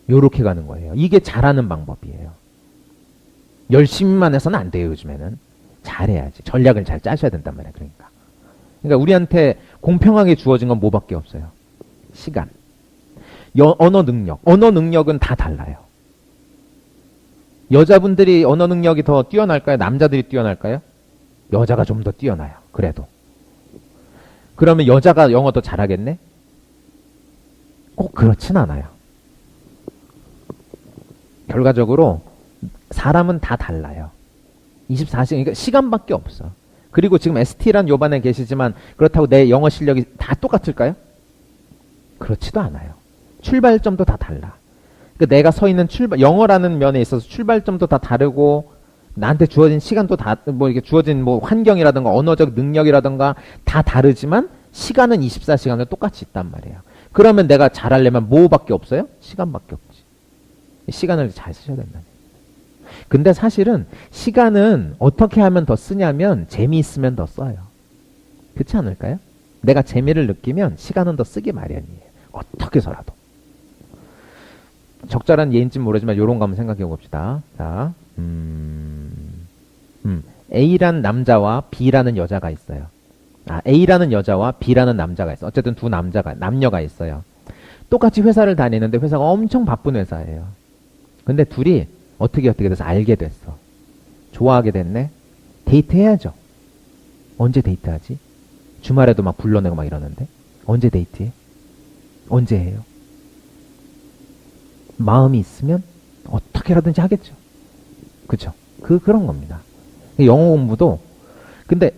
요렇게 가는 거예요. 이게 잘하는 방법이에요. 열심히만 해서는 안 돼요. 요즘에는. 잘해야지. 전략을 잘 짜셔야 된단 말이야. 그러니까 우리한테 공평하게 주어진 건 뭐밖에 없어요. 시간. 언어 능력. 언어 능력은 다 달라요. 여자분들이 언어 능력이 더 뛰어날까요? 남자들이 뛰어날까요? 여자가 좀 더 뛰어나요. 그래도. 그러면 여자가 영어 더 잘하겠네? 꼭 그렇진 않아요. 결과적으로 사람은 다 달라요. 24시간, 그러니까 시간밖에 없어. 그리고 지금 ST란 요반에 계시지만 그렇다고 내 영어 실력이 다 똑같을까요? 그렇지도 않아요. 출발점도 다 달라. 그러니까 내가 서 있는 영어라는 면에 있어서 출발점도 다 다르고 나한테 주어진 시간도 다, 뭐 이렇게 주어진 뭐 환경이라든가 언어적 능력이라든가 다 다르지만 시간은 24시간을 똑같이 있단 말이에요. 그러면 내가 잘하려면 뭐밖에 없어요? 시간밖에 없지. 시간을 잘 쓰셔야 된다. 근데 사실은 시간은 어떻게 하면 더 쓰냐면 재미있으면 더 써요. 그렇지 않을까요? 내가 재미를 느끼면 시간은 더 쓰기 마련이에요. 어떻게 해서라도. 적절한 예인지는 모르지만 요런 거 한번 생각해 봅시다. 자, A란 남자와 B라는 여자가 있어요. 아, A라는 여자와 B라는 남자가 있어. 어쨌든 남녀가 있어요. 똑같이 회사를 다니는데 회사가 엄청 바쁜 회사예요. 근데 둘이 어떻게 돼서 알게 됐어. 좋아하게 됐네. 데이트해야죠. 언제 데이트하지? 주말에도 막 불러내고 막 이러는데. 언제 데이트해? 언제 해요? 마음이 있으면 어떻게라든지 하겠죠. 그쵸? 그런 겁니다. 영어 공부도 근데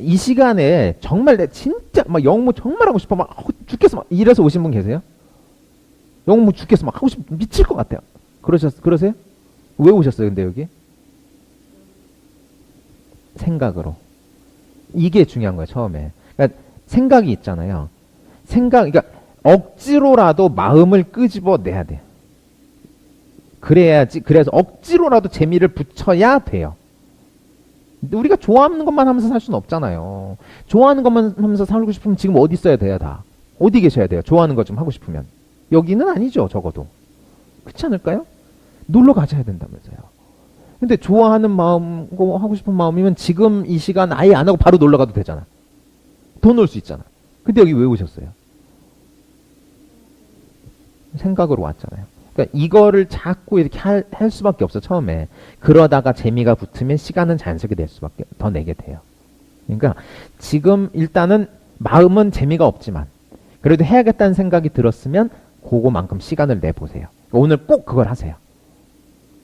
이 시간에 정말 내 진짜 막 영어 정말 하고 싶어 막 죽겠어 막 이래서 오신 분 계세요? 영어 죽겠어 막 하고 싶어 미칠 것 같아요. 그러세요? 왜 오셨어요? 근데 여기 생각으로 이게 중요한 거예요. 처음에 그러니까 생각이 있잖아요. 그러니까 억지로라도 마음을 끄집어 내야 돼요. 그래야지. 그래서 억지로라도 재미를 붙여야 돼요. 우리가 좋아하는 것만 하면서 살 수는 없잖아요. 좋아하는 것만 하면서 살고 싶으면 지금 어디 있어야 돼요, 다? 어디 계셔야 돼요? 좋아하는 것 좀 하고 싶으면. 여기는 아니죠, 적어도. 그렇지 않을까요? 놀러 가셔야 된다면서요. 근데 좋아하는 마음, 하고 싶은 마음이면 지금 이 시간 아예 안 하고 바로 놀러 가도 되잖아. 더 놀 수 있잖아. 근데 여기 왜 오셨어요? 생각으로 왔잖아요. 그러니까 이거를 자꾸 이렇게 할 수밖에 없어, 처음에. 그러다가 재미가 붙으면 시간은 자연스럽게 낼 수밖에 더 내게 돼요. 그러니까 지금 일단은 마음은 재미가 없지만 그래도 해야겠다는 생각이 들었으면 그거만큼 시간을 내보세요. 오늘 꼭 그걸 하세요.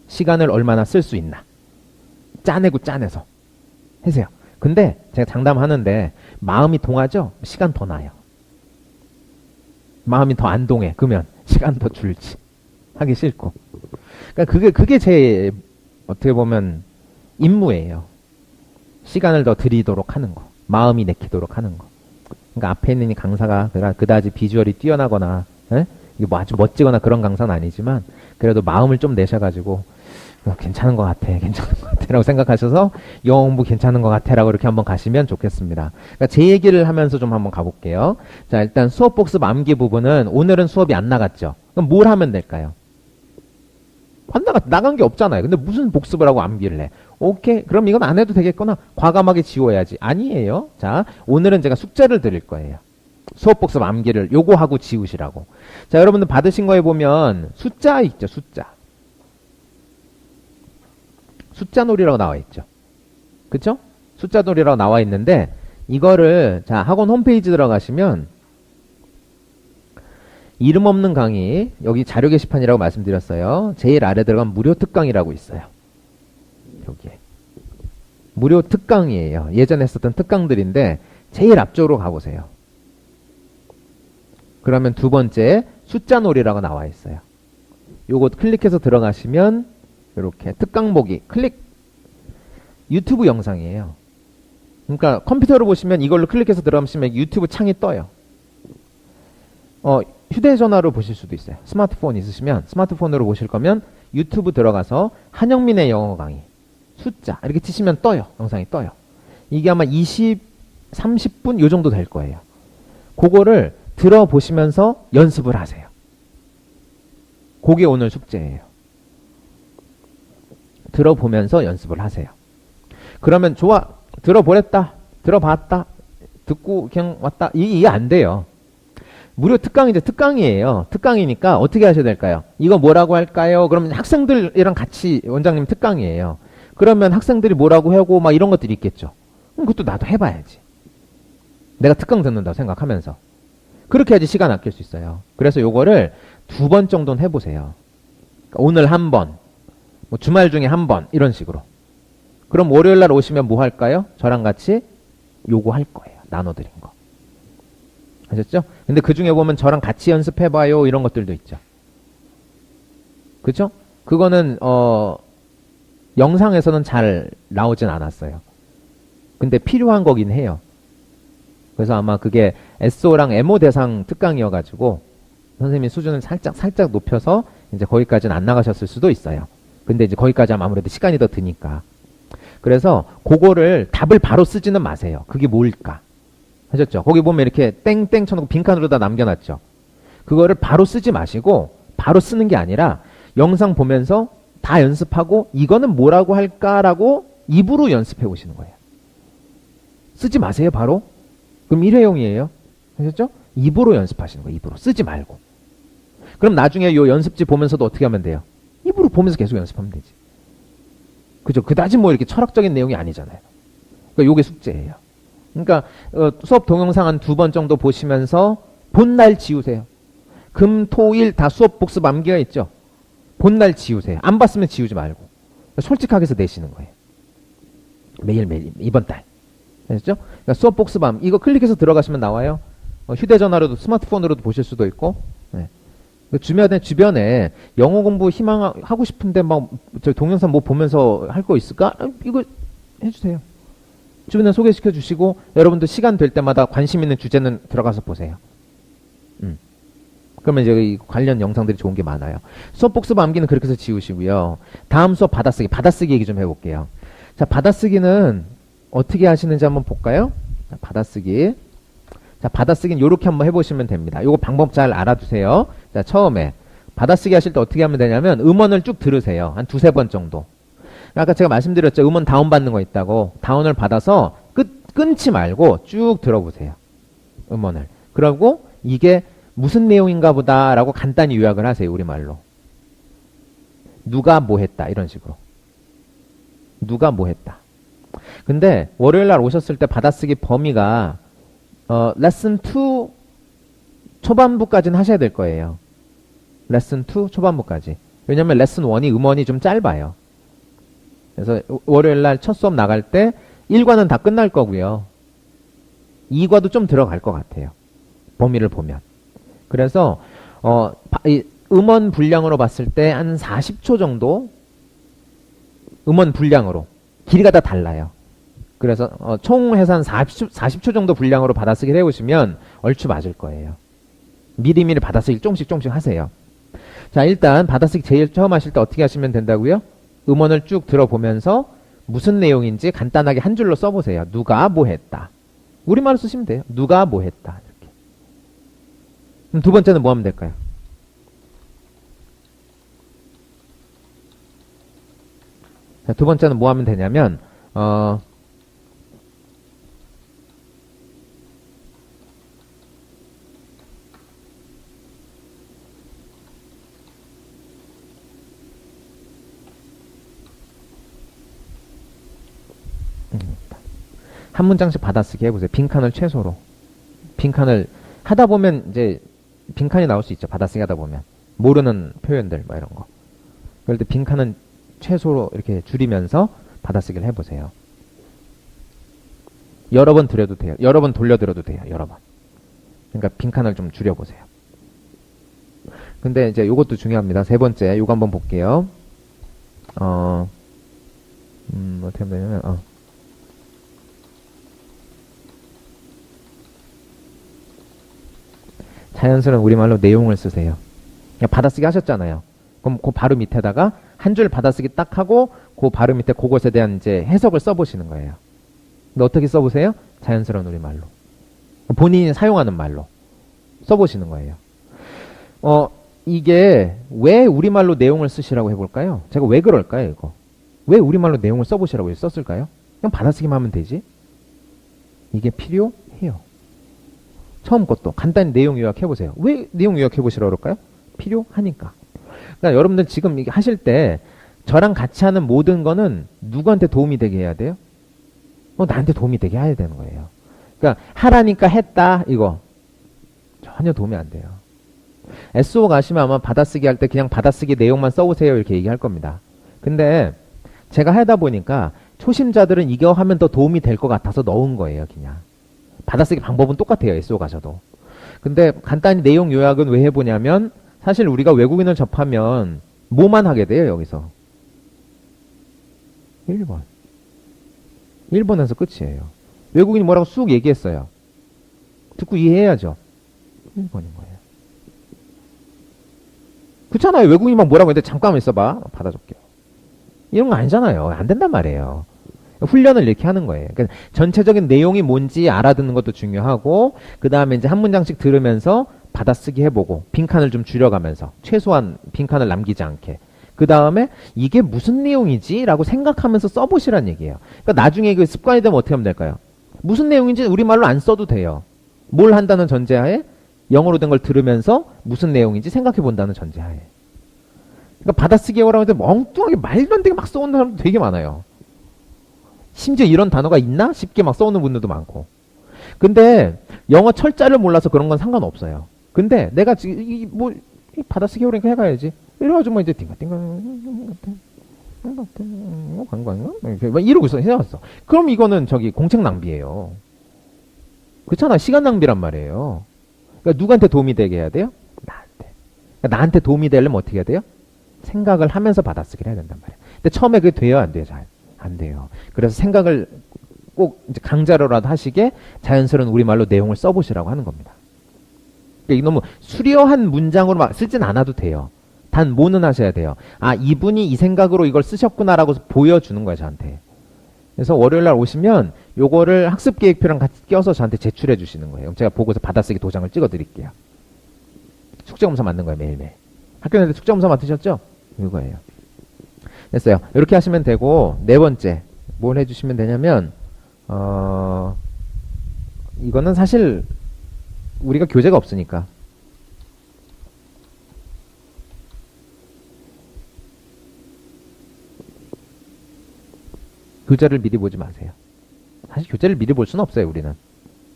시간을 얼마나 쓸 수 있나. 짜내고 짜내서 하세요. 근데 제가 장담하는데 마음이 동하죠? 시간 더 나요. 마음이 더 안 동해. 그러면 시간 더 줄지. 하기 싫고. 그러니까 그게 제 어떻게 보면 임무예요. 시간을 더 들이도록 하는 거. 마음이 내키도록 하는 거. 그러니까 앞에 있는 이 강사가 그다지 비주얼이 뛰어나거나 이게 뭐 아주 멋지거나 그런 강사는 아니지만 그래도 마음을 좀 내셔가지고 괜찮은 것 같아, 괜찮은 것 같아 라고 생각하셔서 영어 공부 괜찮은 것 같아 라고 이렇게 한번 가시면 좋겠습니다. 그러니까 제 얘기를 하면서 좀 한번 가볼게요. 자, 일단 수업 복습 암기 부분은 오늘은 수업이 안 나갔죠. 그럼 뭘 하면 될까요? 나간 게 없잖아요. 근데 무슨 복습을 하고 암기를 해? 오케이, 그럼 이건 안 해도 되겠구나. 과감하게 지워야지. 아니에요. 자, 오늘은 제가 숙제를 드릴 거예요. 수업 복습 암기를 요거 하고 지우시라고. 자, 여러분들 받으신 거에 보면 숫자 있죠, 숫자. 숫자 놀이라고 나와 있죠. 그쵸? 숫자 놀이라고 나와 있는데 이거를 자, 학원 홈페이지 들어가시면 이름 없는 강의, 여기 자료 게시판이라고 말씀드렸어요. 제일 아래 들어가면 무료 특강이라고 있어요. 여기에. 무료 특강이에요. 예전에 했었던 특강들인데 제일 앞쪽으로 가보세요. 그러면 두 번째 숫자 놀이라고 나와 있어요. 요거 클릭해서 들어가시면 이렇게 특강 보기 클릭. 유튜브 영상이에요. 그러니까 컴퓨터로 보시면 이걸로 클릭해서 들어가시면 유튜브 창이 떠요. 휴대전화로 보실 수도 있어요. 스마트폰 있으시면 스마트폰으로 보실 거면 유튜브 들어가서 한영민의 영어 강의 숫자 이렇게 치시면 떠요. 영상이 떠요. 이게 아마 30분 요 정도 될 거예요. 그거를 들어보시면서 연습을 하세요. 그게 오늘 숙제예요. 들어보면서 연습을 하세요. 그러면 좋아, 들어보랬다, 들어봤다, 듣고 그냥 왔다, 이게 안 돼요. 무료 특강이죠. 특강이에요. 특강이니까 어떻게 하셔야 될까요? 이거 뭐라고 할까요? 그러면 학생들이랑 같이 원장님 특강이에요. 그러면 학생들이 뭐라고 하고 막 이런 것들이 있겠죠. 그럼 그것도 나도 해봐야지. 내가 특강 듣는다고 생각하면서. 그렇게 해야지 시간 아낄 수 있어요. 그래서 요거를 2번 정도는 해보세요. 그러니까 오늘 한 번, 뭐 주말 중에 한 번, 이런 식으로. 그럼 월요일날 오시면 뭐 할까요? 저랑 같이 요거 할 거예요. 나눠드린 거. 아셨죠? 근데 그 중에 보면 저랑 같이 연습해봐요. 이런 것들도 있죠. 그쵸? 그거는, 영상에서는 잘 나오진 않았어요. 근데 필요한 거긴 해요. 그래서 아마 그게 SO랑 MO 대상 특강이어가지고 선생님이 수준을 살짝 높여서 이제 거기까지는 안 나가셨을 수도 있어요. 근데 이제 거기까지 하면 아무래도 시간이 더 드니까. 그래서 그거를 답을 바로 쓰지는 마세요. 그게 뭘까? 하셨죠? 거기 보면 이렇게 땡땡 쳐놓고 빈칸으로 다 남겨놨죠? 그거를 바로 쓰지 마시고 바로 쓰는 게 아니라 영상 보면서 다 연습하고 이거는 뭐라고 할까라고 입으로 연습해 오시는 거예요. 쓰지 마세요, 바로. 그럼 일회용이에요. 하셨죠? 입으로 연습하시는 거예요, 입으로. 쓰지 말고. 그럼 나중에 요 연습지 보면서도 어떻게 하면 돼요? 입으로 보면서 계속 연습하면 되지. 그죠? 그다지 뭐 이렇게 철학적인 내용이 아니잖아요. 그러니까 요게 숙제예요. 그러니까 수업 동영상 한 2번 정도 보시면서 본날 지우세요. 금, 토, 일 다 수업 복습 암기가 있죠? 본날 지우세요. 안 봤으면 지우지 말고. 솔직하게 해서 내시는 거예요. 매일매일, 이번 달. 아셨죠? 그러니까 수업 복습함. 이거 클릭해서 들어가시면 나와요. 휴대전화로도 스마트폰으로도 보실 수도 있고. 네. 주변에 영어 공부 희망하고 싶은데 막 저 동영상 뭐 보면서 할 거 있을까? 이거 해주세요. 주변에 소개시켜 주시고 여러분도 시간 될 때마다 관심 있는 주제는 들어가서 보세요. 그럼 그러면 이제 이 관련 영상들이 좋은 게 많아요. 수업 복습 암기는 그렇게 해서 지우시고요. 다음 수업 받아쓰기. 받아쓰기 얘기 좀 해볼게요. 자, 받아쓰기는 어떻게 하시는지 한번 볼까요? 자, 받아쓰기. 자, 받아쓰기는 요렇게 한번 해보시면 됩니다. 요거 방법 잘 알아두세요. 자, 처음에 받아쓰기 하실 때 어떻게 하면 되냐면 음원을 쭉 들으세요. 한 두세 번 정도. 아까 제가 말씀드렸죠. 음원 다운받는 거 있다고. 다운을 받아서 끊지 말고 쭉 들어보세요. 음원을. 그러고 이게 무슨 내용인가 보다라고 간단히 요약을 하세요. 우리말로. 누가 뭐 했다. 이런 식으로. 누가 뭐 했다. 근데 월요일 날 오셨을 때 받아쓰기 범위가 레슨 2 초반부까지는 하셔야 될 거예요. 레슨 2 초반부까지. 왜냐면 레슨 1이 음원이 좀 짧아요. 그래서 월요일 날 첫 수업 나갈 때 1과는 다 끝날 거고요. 2과도 좀 들어갈 것 같아요. 범위를 보면. 그래서 이 음원 분량으로 봤을 때 한 40초 정도 음원 분량으로 길이가 다 달라요. 그래서 총 해서 한 40초 정도 분량으로 받아쓰기를 해오시면 얼추 맞을 거예요. 미리미리 받아쓰기 조금씩 하세요. 자, 일단 받아쓰기 제일 처음 하실 때 어떻게 하시면 된다고요? 음원을 쭉 들어보면서 무슨 내용인지 간단하게 한 줄로 써보세요. 누가 뭐 했다. 우리말로 쓰시면 돼요. 누가 뭐 했다. 이렇게. 그럼 두 번째는 뭐 하면 될까요? 자, 두 번째는 뭐 하면 되냐면 한 문장씩 받아쓰기 해보세요. 빈칸을 최소로. 빈칸을 하다 보면 이제 빈칸이 나올 수 있죠. 받아쓰기 하다 보면. 모르는 표현들 뭐 이런 거. 그럴 때 빈칸은 최소로 이렇게 줄이면서 받아쓰기를 해보세요. 여러 번 들여도 돼요. 여러 번 돌려들어도 돼요. 여러 번. 그러니까 빈칸을 좀 줄여보세요. 근데 이제 요것도 중요합니다. 세 번째, 요거 한번 볼게요. 어떻게 하면 되냐면, 자연스러운 우리말로 내용을 쓰세요. 그냥 받아쓰기 하셨잖아요. 그럼 그 바로 밑에다가 한 줄 받아쓰기 딱 하고 그 바로 밑에 그것에 대한 이제 해석을 써보시는 거예요. 근데 어떻게 써보세요? 자연스러운 우리말로. 본인이 사용하는 말로 써보시는 거예요. 이게 왜 우리말로 내용을 쓰시라고 해볼까요? 제가 왜 그럴까요, 이거? 왜 우리말로 내용을 써보시라고 썼을까요? 그냥 받아쓰기만 하면 되지. 이게 필요해요. 처음 것도 간단히 내용 요약해보세요. 왜 내용 요약해보시라고 그럴까요? 필요하니까. 그러니까 여러분들 지금 이게 하실 때 저랑 같이 하는 모든 거는 누구한테 도움이 되게 해야 돼요? 나한테 도움이 되게 해야 되는 거예요. 그러니까 하라니까 했다 이거 전혀 도움이 안 돼요. SO 가시면 아마 받아쓰기 할 때 그냥 받아쓰기 내용만 써오세요 이렇게 얘기할 겁니다. 근데 제가 하다 보니까 초심자들은 이거 하면 더 도움이 될 것 같아서 넣은 거예요. 그냥 받아쓰기 방법은 똑같아요. SO 가셔도. 근데 간단히 내용 요약은 왜 해보냐면 사실 우리가 외국인을 접하면 뭐만 하게 돼요. 여기서 1번 1번에서 끝이에요. 외국인이 뭐라고 쑥 얘기했어요. 듣고 이해해야죠. 1번인 거예요. 그렇잖아요. 외국인이 막 뭐라고 했는데 잠깐만 있어봐. 받아줄게요. 이런 거 아니잖아요. 안 된단 말이에요. 훈련을 이렇게 하는 거예요. 그러니까 전체적인 내용이 뭔지 알아듣는 것도 중요하고 그 다음에 이제 한 문장씩 들으면서 받아쓰기 해보고 빈칸을 좀 줄여가면서 최소한 빈칸을 남기지 않게 그 다음에 이게 무슨 내용이지? 라고 생각하면서 써보시란 얘기예요. 그러니까 나중에 그 습관이 되면 어떻게 하면 될까요? 무슨 내용인지 우리말로 안 써도 돼요. 뭘 한다는 전제하에 영어로 된 걸 들으면서 무슨 내용인지 생각해 본다는 전제하에. 그러니까 받아쓰기 해오라고 하는데 멍뚱하게 말도 안 되게 막 써오는 사람도 되게 많아요. 심지어 이런 단어가 있나? 쉽게 막 써오는 분들도 많고. 근데 영어 철자를 몰라서 그런 건 상관없어요. 근데 내가 지금 받아쓰기 해오라니까 해가야지. 이래가지고 뭐 이제 띵가띵가 관광 이러고 있어 해왔어. 그럼 이거는 저기 공책 낭비예요. 그렇잖아. 시간 낭비란 말이에요. 그러니까 누구한테 도움이 되게 해야 돼요? 나한테. 그러니까 나한테 도움이 되려면 어떻게 해야 돼요? 생각을 하면서 받아쓰기를 해야 된단 말이에요. 근데 처음에 그게 돼요, 안 돼요? 잘 안 돼요. 그래서 생각을 꼭 이제 강자로라도 하시게 자연스러운 우리말로 내용을 써보시라고 하는 겁니다. 그러니까 이 너무 수려한 문장으로 막 쓰진 않아도 돼요. 단 뭐는 하셔야 돼요. 아, 이분이 이 생각으로 이걸 쓰셨구나라고 보여주는 거예요, 저한테. 그래서 월요일 날 오시면 요거를 학습 계획표랑 같이 껴서 저한테 제출해 주시는 거예요. 그럼 제가 보고서 받아쓰기 도장을 찍어 드릴게요. 숙제검사 맞는 거예요, 매일매일. 학교 다닐 때 숙제검사 맡으셨죠? 이거예요. 됐어요. 이렇게 하시면 되고, 네 번째. 뭘 해주시면 되냐면, 이거는 사실 우리가 교재가 없으니까. 교재를 미리 보지 마세요. 사실 교재를 미리 볼 수는 없어요, 우리는.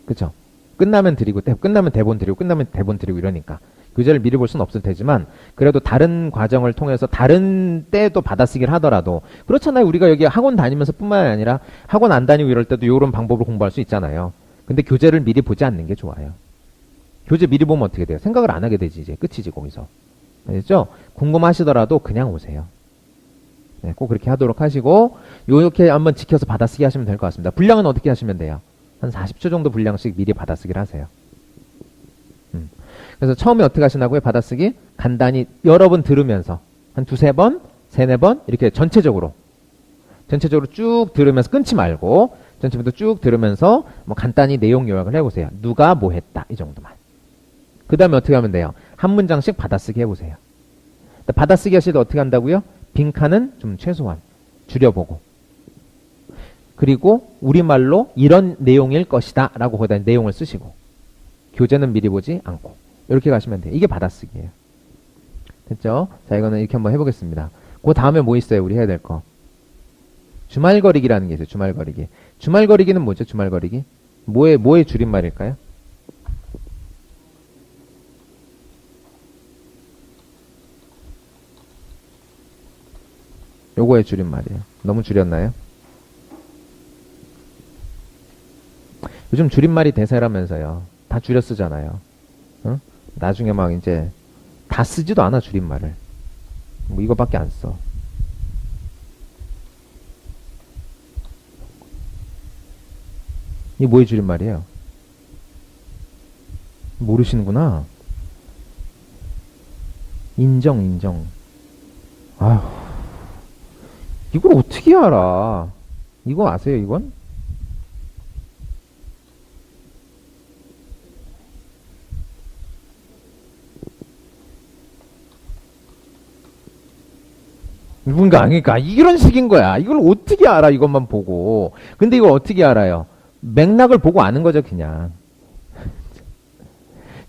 그쵸? 끝나면 드리고, 끝나면 대본 드리고, 끝나면 대본 드리고 이러니까. 교재를 미리 볼 수는 없을 테지만, 그래도 다른 과정을 통해서 다른 때도 받아쓰기를 하더라도, 그렇잖아요. 우리가 여기 학원 다니면서 뿐만 아니라, 학원 안 다니고 이럴 때도 이런 방법으로 공부할 수 있잖아요. 근데 교재를 미리 보지 않는 게 좋아요. 교재 미리 보면 어떻게 돼요? 생각을 안 하게 되지, 이제. 끝이지, 거기서. 알겠죠? 궁금하시더라도 그냥 오세요. 네, 꼭 그렇게 하도록 하시고, 요렇게 한번 지켜서 받아쓰기 하시면 될 것 같습니다. 분량은 어떻게 하시면 돼요? 한 40초 정도 분량씩 미리 받아쓰기를 하세요. 그래서 처음에 어떻게 하시나고요? 받아쓰기 간단히 여러 번 들으면서 한 두세 번, 세네 번 이렇게 전체적으로 쭉 들으면서 끊지 말고 전체부터 쭉 들으면서 뭐 간단히 내용 요약을 해보세요. 누가 뭐 했다 이 정도만. 그 다음에 어떻게 하면 돼요? 한 문장씩 받아쓰기 해보세요. 받아쓰기 하실 때 어떻게 한다고요? 빈칸은 좀 최소한 줄여보고, 그리고 우리말로 이런 내용일 것이다 라고 거기다 내용을 쓰시고, 교재는 미리 보지 않고 이렇게 가시면 돼요. 이게 받아쓰기예요. 됐죠? 자, 이거는 이렇게 한번 해보겠습니다. 그 다음에 뭐 있어요? 우리 해야 될 거. 주말거리기라는 게 있어요. 주말거리기. 주말거리기는 뭐죠? 주말거리기? 뭐의 줄임말일까요? 요거의 줄임말이에요. 너무 줄였나요? 요즘 줄임말이 대세라면서요. 다 줄여 쓰잖아요. 응? 나중에 막 이제 다 쓰지도 않아, 줄임말을. 뭐 이거밖에 안 써. 이게 뭐의 줄임말이에요? 모르시는구나. 인정. 아휴, 이걸 어떻게 알아? 이거 아세요, 이건? 뭔가 아니까 이런 식인 거야. 이걸 어떻게 알아? 이것만 보고. 근데 이걸 어떻게 알아요? 맥락을 보고 아는 거죠, 그냥.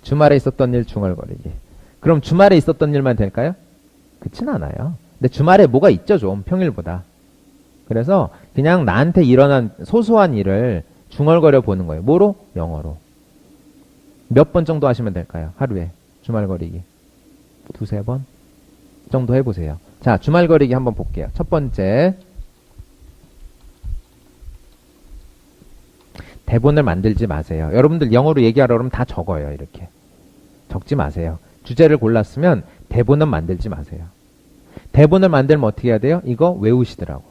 주말에 있었던 일 중얼거리기. 그럼 주말에 있었던 일만 될까요? 그렇진 않아요. 근데 주말에 뭐가 있죠, 좀 평일보다. 그래서 그냥 나한테 일어난 소소한 일을 중얼거려 보는 거예요. 뭐로? 영어로. 몇 번 정도 하시면 될까요? 하루에 주말거리기. 두세 번 정도 해보세요. 자, 주말거리기 한번 볼게요. 첫 번째, 대본을 만들지 마세요. 여러분들 영어로 얘기하라 그러면 다 적어요. 이렇게 적지 마세요. 주제를 골랐으면 대본은 만들지 마세요. 대본을 만들면 어떻게 해야 돼요? 이거 외우시더라고.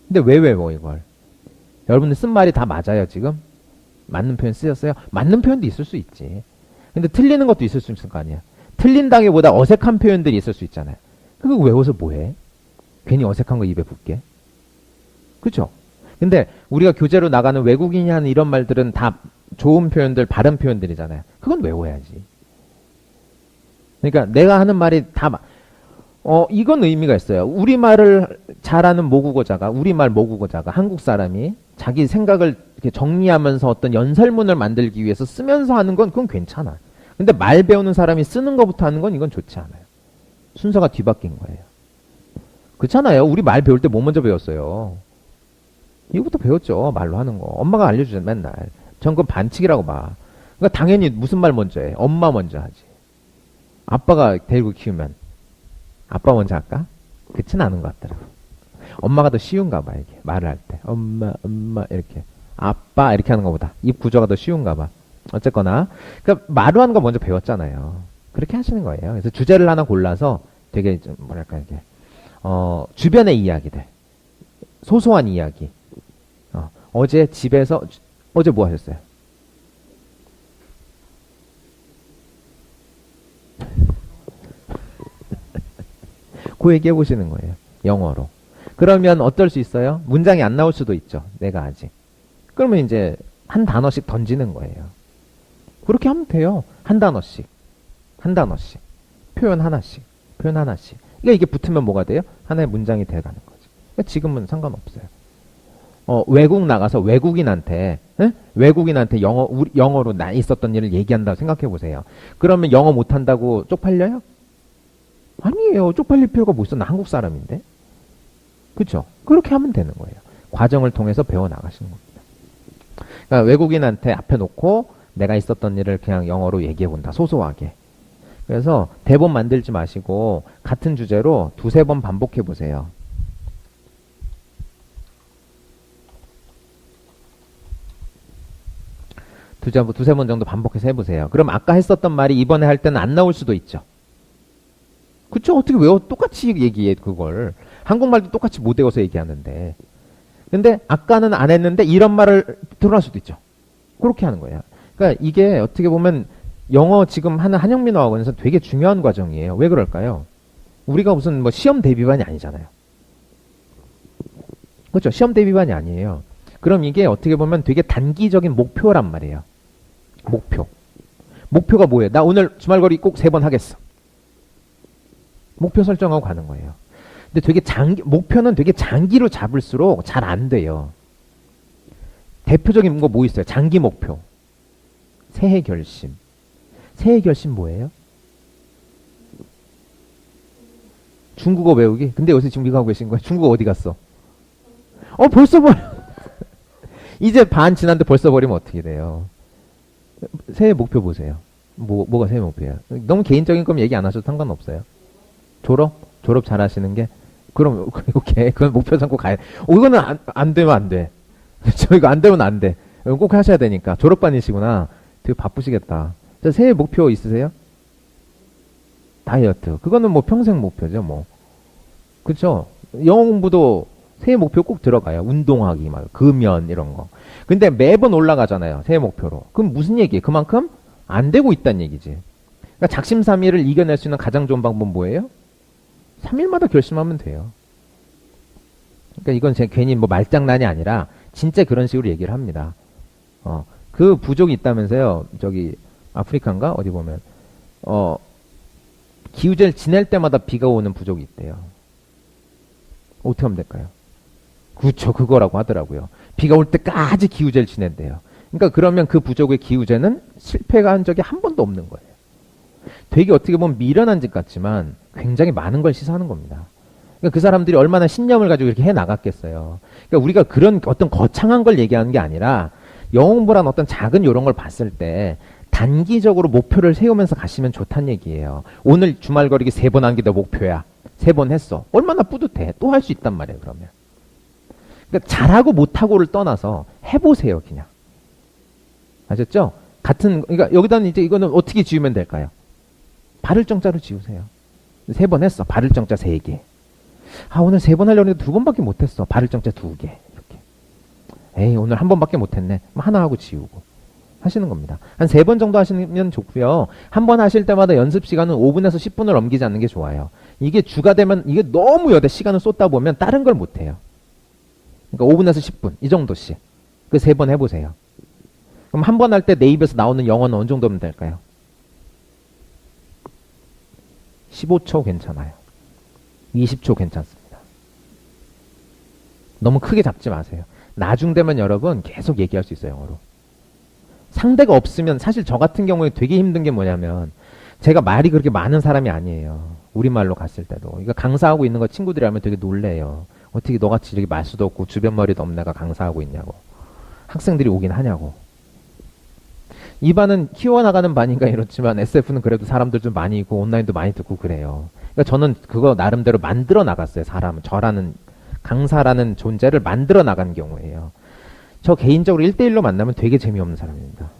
근데 왜 외워 이걸? 여러분들 쓴 말이 다 맞아요 지금? 맞는 표현 쓰셨어요? 맞는 표현도 있을 수 있지. 근데 틀리는 것도 있을 수 있을 거 아니야. 틀린다기보다 어색한 표현들이 있을 수 있잖아요. 그거 외워서 뭐해? 괜히 어색한 거 입에 붙게. 그쵸? 근데 우리가 교재로 나가는 외국인이 하는 이런 말들은 다 좋은 표현들, 바른 표현들이잖아요. 그건 외워야지. 그러니까 내가 하는 말이 다 이건 의미가 있어요. 우리말을 잘하는 모국어자가, 우리말 모국어자가, 한국 사람이 자기 생각을 이렇게 정리하면서 어떤 연설문을 만들기 위해서 쓰면서 하는 건 그건 괜찮아. 근데 말 배우는 사람이 쓰는 것부터 하는 건 이건 좋지 않아요. 순서가 뒤바뀐 거예요. 그렇잖아요. 우리 말 배울 때 뭐 먼저 배웠어요? 이거부터 배웠죠. 말로 하는 거. 엄마가 알려주잖아, 맨날. 전 그건 반칙이라고 봐. 그러니까 당연히 무슨 말 먼저 해? 엄마 먼저 하지. 아빠가 데리고 키우면 아빠 먼저 할까? 그렇진 않은 것 같더라고. 엄마가 더 쉬운가 봐, 이게. 말을 할 때. 엄마, 이렇게. 아빠, 이렇게 하는 것보다. 입 구조가 더 쉬운가 봐. 어쨌거나. 그러니까 말로 하는 거 먼저 배웠잖아요. 그렇게 하시는 거예요. 그래서 주제를 하나 골라서 되게 좀, 뭐랄까, 이게. 주변의 이야기들. 소소한 이야기. 어제 집에서, 어제 뭐 하셨어요? 그 얘기해 보시는 거예요. 영어로. 그러면 어떨 수 있어요? 문장이 안 나올 수도 있죠. 내가 아직. 그러면 이제 한 단어씩 던지는 거예요. 그렇게 하면 돼요. 한 단어씩. 한 단어씩. 표현 하나씩. 표현 하나씩. 그러니까 이게 붙으면 뭐가 돼요? 하나의 문장이 돼가는 거죠. 그러니까 지금은 상관없어요. 외국 나가서 외국인한테 영어로 나 있었던 일을 얘기한다고 생각해 보세요. 그러면 영어 못한다고 쪽팔려요? 아니에요. 쪽팔릴 필요가 뭐 있어. 나 한국 사람인데. 그렇죠? 그렇게 하면 되는 거예요. 과정을 통해서 배워 나가시는 겁니다. 그러니까 외국인한테 앞에 놓고 내가 있었던 일을 그냥 영어로 얘기해 본다. 소소하게. 그래서 대본 만들지 마시고 같은 주제로 두세 번 반복해 보세요. 두세 번 정도 반복해서 해보세요. 그럼 아까 했었던 말이 이번에 할 때는 안 나올 수도 있죠. 그쵸? 어떻게 외워? 똑같이 얘기해, 그걸. 한국말도 똑같이 못 외워서 얘기하는데. 근데 아까는 안 했는데 이런 말을 드러날 수도 있죠. 그렇게 하는 거예요. 그러니까 이게 어떻게 보면 영어 지금 하는 한영민어학원에서 되게 중요한 과정이에요. 왜 그럴까요? 우리가 무슨 뭐 시험 대비반이 아니잖아요. 그렇죠? 시험 대비반이 아니에요. 그럼 이게 어떻게 보면 되게 단기적인 목표란 말이에요. 목표. 목표가 뭐예요? 나 오늘 주말거리 꼭 3번 하겠어. 목표 설정하고 가는 거예요. 근데 되게 목표는 되게 장기로 잡을수록 잘 안 돼요. 대표적인 거 뭐 있어요? 장기 목표. 새해 결심. 새해 결심 뭐예요? 중국어 외우기? 근데 요새 지금 이거 하고 계신 거예요? 중국어 어디 갔어? 벌써 버려. 이제 반 지났는데 벌써 버리면 어떻게 돼요? 새해 목표 보세요. 뭐가 새해 목표예요? 너무 개인적인 거면 얘기 안 하셔도 상관없어요. 졸업 잘 하시는 게? 그럼, 오케이. 그건 목표 삼고 가야 돼. 이거는 안 되면 안 돼. 이거 안 되면 안 돼. 꼭 하셔야 되니까. 졸업반이시구나. 되게 바쁘시겠다. 자, 새해 목표 있으세요? 다이어트. 그거는 뭐 평생 목표죠, 뭐. 그쵸? 영어 공부도 새해 목표 꼭 들어가요. 운동하기, 금연, 이런 거. 근데 매번 올라가잖아요. 새해 목표로. 그럼 무슨 얘기예요? 그만큼 안 되고 있다는 얘기지. 그러니까 작심삼일을 이겨낼 수 있는 가장 좋은 방법은 뭐예요? 3일마다 결심하면 돼요. 그러니까 이건 제가 괜히 뭐 말장난이 아니라 진짜 그런 식으로 얘기를 합니다. 그 부족이 있다면서요. 저기 아프리카인가? 어디 보면 기우제를 지낼 때마다 비가 오는 부족이 있대요. 어떻게 하면 될까요? 그렇죠. 그거라고 하더라고요. 비가 올 때까지 기우제를 지낸대요. 그러니까 그러면 그 부족의 기우제는 실패가 한 적이 한 번도 없는 거예요. 되게 어떻게 보면 미련한 짓 같지만 굉장히 많은 걸 시사하는 겁니다. 그러니까 그 사람들이 얼마나 신념을 가지고 이렇게 해 나갔겠어요. 그러니까 우리가 그런 어떤 거창한 걸 얘기하는 게 아니라 영어 공부란 어떤 작은 이런 걸 봤을 때 단기적으로 목표를 세우면서 가시면 좋다는 얘기예요. 오늘 주말거리기 3번 하는 게 내 목표야. 3번 했어. 얼마나 뿌듯해. 또 할 수 있단 말이에요, 그러면. 그러니까 잘하고 못하고를 떠나서 해보세요, 그냥. 아셨죠? 그러니까 여기다는 이제 이거는 어떻게 지우면 될까요? 발을 정자로 지우세요. 3번 했어. 발을 정자 3개. 오늘 3번 하려고 했는데 2번밖에 못했어. 발을 정자 2개. 이렇게. 에이, 오늘 1번밖에 못했네. 하나 하고 지우고. 하시는 겁니다. 한 3번 정도 하시면 좋고요. 한 번 하실 때마다 연습 시간은 5분에서 10분을 넘기지 않는 게 좋아요. 이게 주가 되면 이게 너무 여대 시간을 쏟다 보면 다른 걸 못해요. 그러니까 5분에서 10분 이 정도씩. 그 3번 해보세요. 그럼 한 번 할 때 내 입에서 나오는 영어는 어느 정도면 될까요? 15초 괜찮아요. 20초 괜찮습니다. 너무 크게 잡지 마세요. 나중 되면 여러분 계속 얘기할 수 있어요, 영어로. 상대가 없으면 사실 저 같은 경우에 되게 힘든 게 뭐냐면 제가 말이 그렇게 많은 사람이 아니에요. 우리말로 갔을 때도. 그러니까 강사하고 있는 거 친구들이 알면 되게 놀래요. 어떻게 너같이 이렇게 말수도 없고 주변 머리도 없는 애가 강사하고 있냐고. 학생들이 오긴 하냐고. 이 반은 키워나가는 반인가 이렇지만 SF는 그래도 사람들 좀 많이 있고 온라인도 많이 듣고 그래요. 그러니까 저는 그거 나름대로 만들어 나갔어요. 사람은. 저라는 강사라는 존재를 만들어 나간 경우예요. 저 개인적으로 1대1로 만나면 되게 재미없는 사람입니다.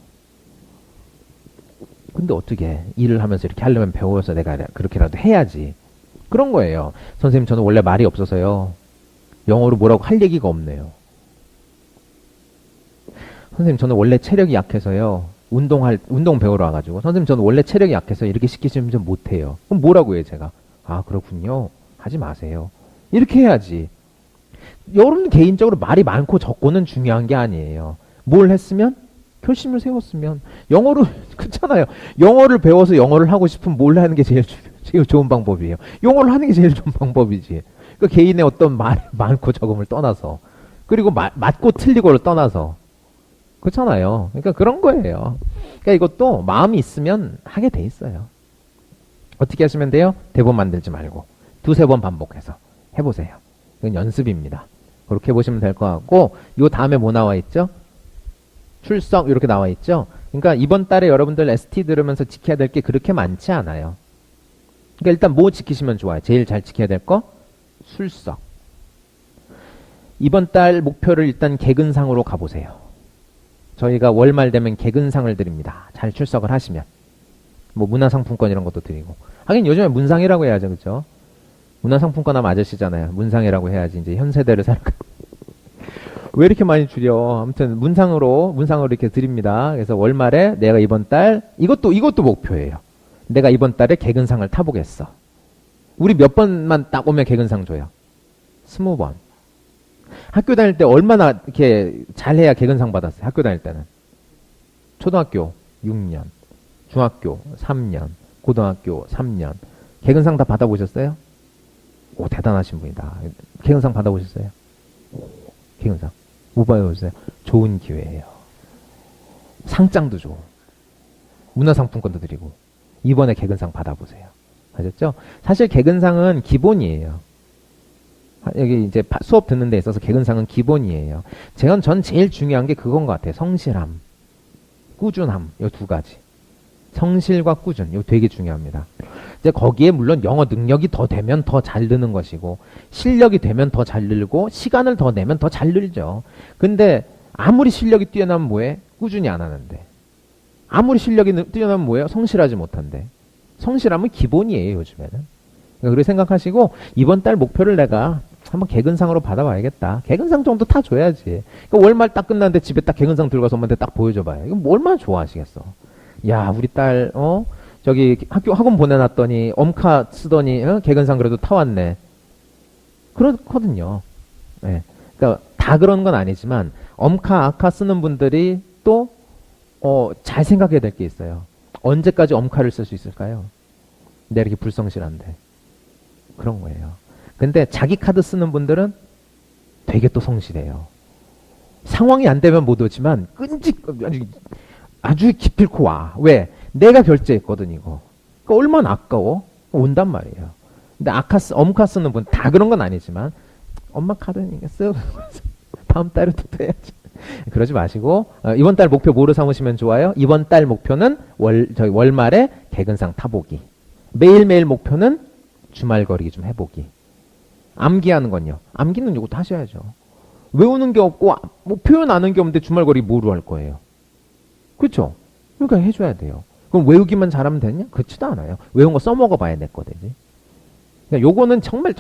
근데 어떻게 일을 하면서 이렇게 하려면 배워서 내가 그렇게라도 해야지. 그런 거예요. 선생님 저는 원래 말이 없어서요. 영어로 뭐라고 할 얘기가 없네요. 선생님 저는 원래 체력이 약해서요. 운동 배우러 와가지고 선생님 저는 원래 체력이 약해서 이렇게 시키시면 좀 못해요. 그럼 뭐라고 해요 제가? 아 그렇군요. 하지 마세요. 이렇게 해야지. 여러분 개인적으로 말이 많고 적고는 중요한 게 아니에요. 뭘 했으면? 결심을 세웠으면. 영어로, 그렇잖아요. 영어를 배워서 영어를 하고 싶으면 뭘 하는 게 제일 좋은 방법이에요. 영어를 하는 게 제일 좋은 방법이지. 그 개인의 어떤 말 많고 적음을 떠나서. 그리고 맞고 틀리고를 떠나서. 그렇잖아요. 그러니까 그런 거예요. 그러니까 이것도 마음이 있으면 하게 돼 있어요. 어떻게 하시면 돼요? 대본 만들지 말고 두세 번 반복해서 해보세요. 이건 연습입니다. 그렇게 해보시면 될 것 같고, 요 다음에 뭐 나와 있죠? 출석 이렇게 나와 있죠? 그러니까 이번 달에 여러분들 ST 들으면서 지켜야 될 게 그렇게 많지 않아요. 그러니까 일단 뭐 지키시면 좋아요? 제일 잘 지켜야 될 거? 출석. 이번 달 목표를 일단 개근상으로 가보세요. 저희가 월말 되면 개근상을 드립니다. 잘 출석을 하시면. 뭐 문화상품권 이런 것도 드리고. 하긴 요즘에 문상이라고 해야죠. 그렇죠? 문화상품권 하면 아저씨잖아요. 문상이라고 해야지 이제 현 세대를 살아가. 왜 이렇게 많이 줄여? 아무튼 문상으로 이렇게 드립니다. 그래서 월말에 내가 이번 달 이것도 목표예요. 내가 이번 달에 개근상을 타보겠어. 우리 몇 번만 딱 오면 개근상 줘요? 20번. 학교 다닐 때 얼마나 이렇게 잘해야 개근상 받았어요? 학교 다닐 때는. 초등학교 6년, 중학교 3년, 고등학교 3년. 개근상 다 받아보셨어요? 오, 대단하신 분이다. 개근상 받아보셨어요? 개근상. 못 받아보셨어요? 좋은 기회예요. 상장도 줘. 문화상품권도 드리고. 이번에 개근상 받아보세요. 아셨죠? 사실 개근상은 기본이에요. 여기 이제 수업 듣는 데 있어서 개근상은 기본이에요. 전 제일 중요한 게 그건 것 같아요. 성실함, 꾸준함, 이 두 가지. 성실과 꾸준, 이거 되게 중요합니다. 이제 거기에 물론 영어 능력이 더 되면 더 잘 느는 것이고, 실력이 되면 더 잘 늘고, 시간을 더 내면 더 잘 늘죠. 근데 아무리 실력이 뛰어나면 뭐해? 꾸준히 안 하는데. 아무리 실력이 뛰어나면 뭐예요? 성실하지 못한데. 성실함은 기본이에요, 요즘에는. 그러니까 그렇게 생각하시고, 이번 달 목표를 내가 한번 개근상으로 받아봐야겠다. 개근상 정도 타 줘야지. 그러니까 월말 딱 끝났는데 집에 딱 개근상 들고 가서 엄마한테 딱 보여줘봐요. 이거 얼마나 좋아하시겠어. 야, 우리 딸, 저기 학원 보내놨더니 엄카 쓰더니 개근상 그래도 타왔네. 그렇거든요. 네. 그러니까 다 그런 건 아니지만 엄카 아카 쓰는 분들이 또 잘 생각해야 될 게 있어요. 언제까지 엄카를 쓸 수 있을까요? 내가 이렇게 불성실한데. 그런 거예요. 근데 자기 카드 쓰는 분들은 되게 또 성실해요. 상황이 안 되면 못 오지만 아주 기필코 와. 왜? 내가 결제했거든 이거. 그러니까 얼마나 아까워? 온단 말이에요. 근데 엄카 쓰는 분 다 그런 건 아니지만 엄마 카드니까 쓰고 다음 달에 또 해야지. 그러지 마시고 이번 달 목표 뭐로 삼으시면 좋아요? 이번 달 목표는 월말에 개근상 타보기. 매일매일 목표는 주말거리기 좀 해보기. 암기하는 건요. 암기는 이것도 하셔야죠. 외우는 게 없고 뭐 표현 안 하는 게 없는데 주말거리 뭐로 할 거예요? 그렇죠? 그러니까 해줘야 돼요. 그럼 외우기만 잘하면 되냐? 그렇지도 않아요. 외운 거 써먹어봐야 내 거 되지. 그러니까 요거는 정말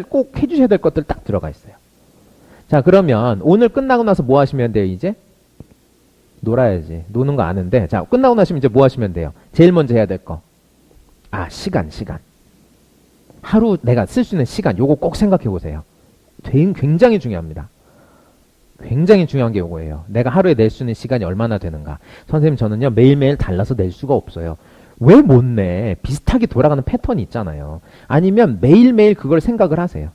꼭 해주셔야 될 것들 딱 들어가 있어요. 자, 그러면 오늘 끝나고 나서 뭐 하시면 돼요, 이제? 놀아야지. 노는 거 아는데. 자, 끝나고 나시면 이제 뭐 하시면 돼요? 제일 먼저 해야 될 거. 시간. 하루 내가 쓸 수 있는 시간. 요거 꼭 생각해 보세요. 굉장히 중요합니다. 굉장히 중요한 게 요거예요. 내가 하루에 낼 수 있는 시간이 얼마나 되는가. 선생님, 저는요, 매일매일 달라서 낼 수가 없어요. 왜 못 내? 비슷하게 돌아가는 패턴이 있잖아요. 아니면 매일매일 그걸 생각을 하세요.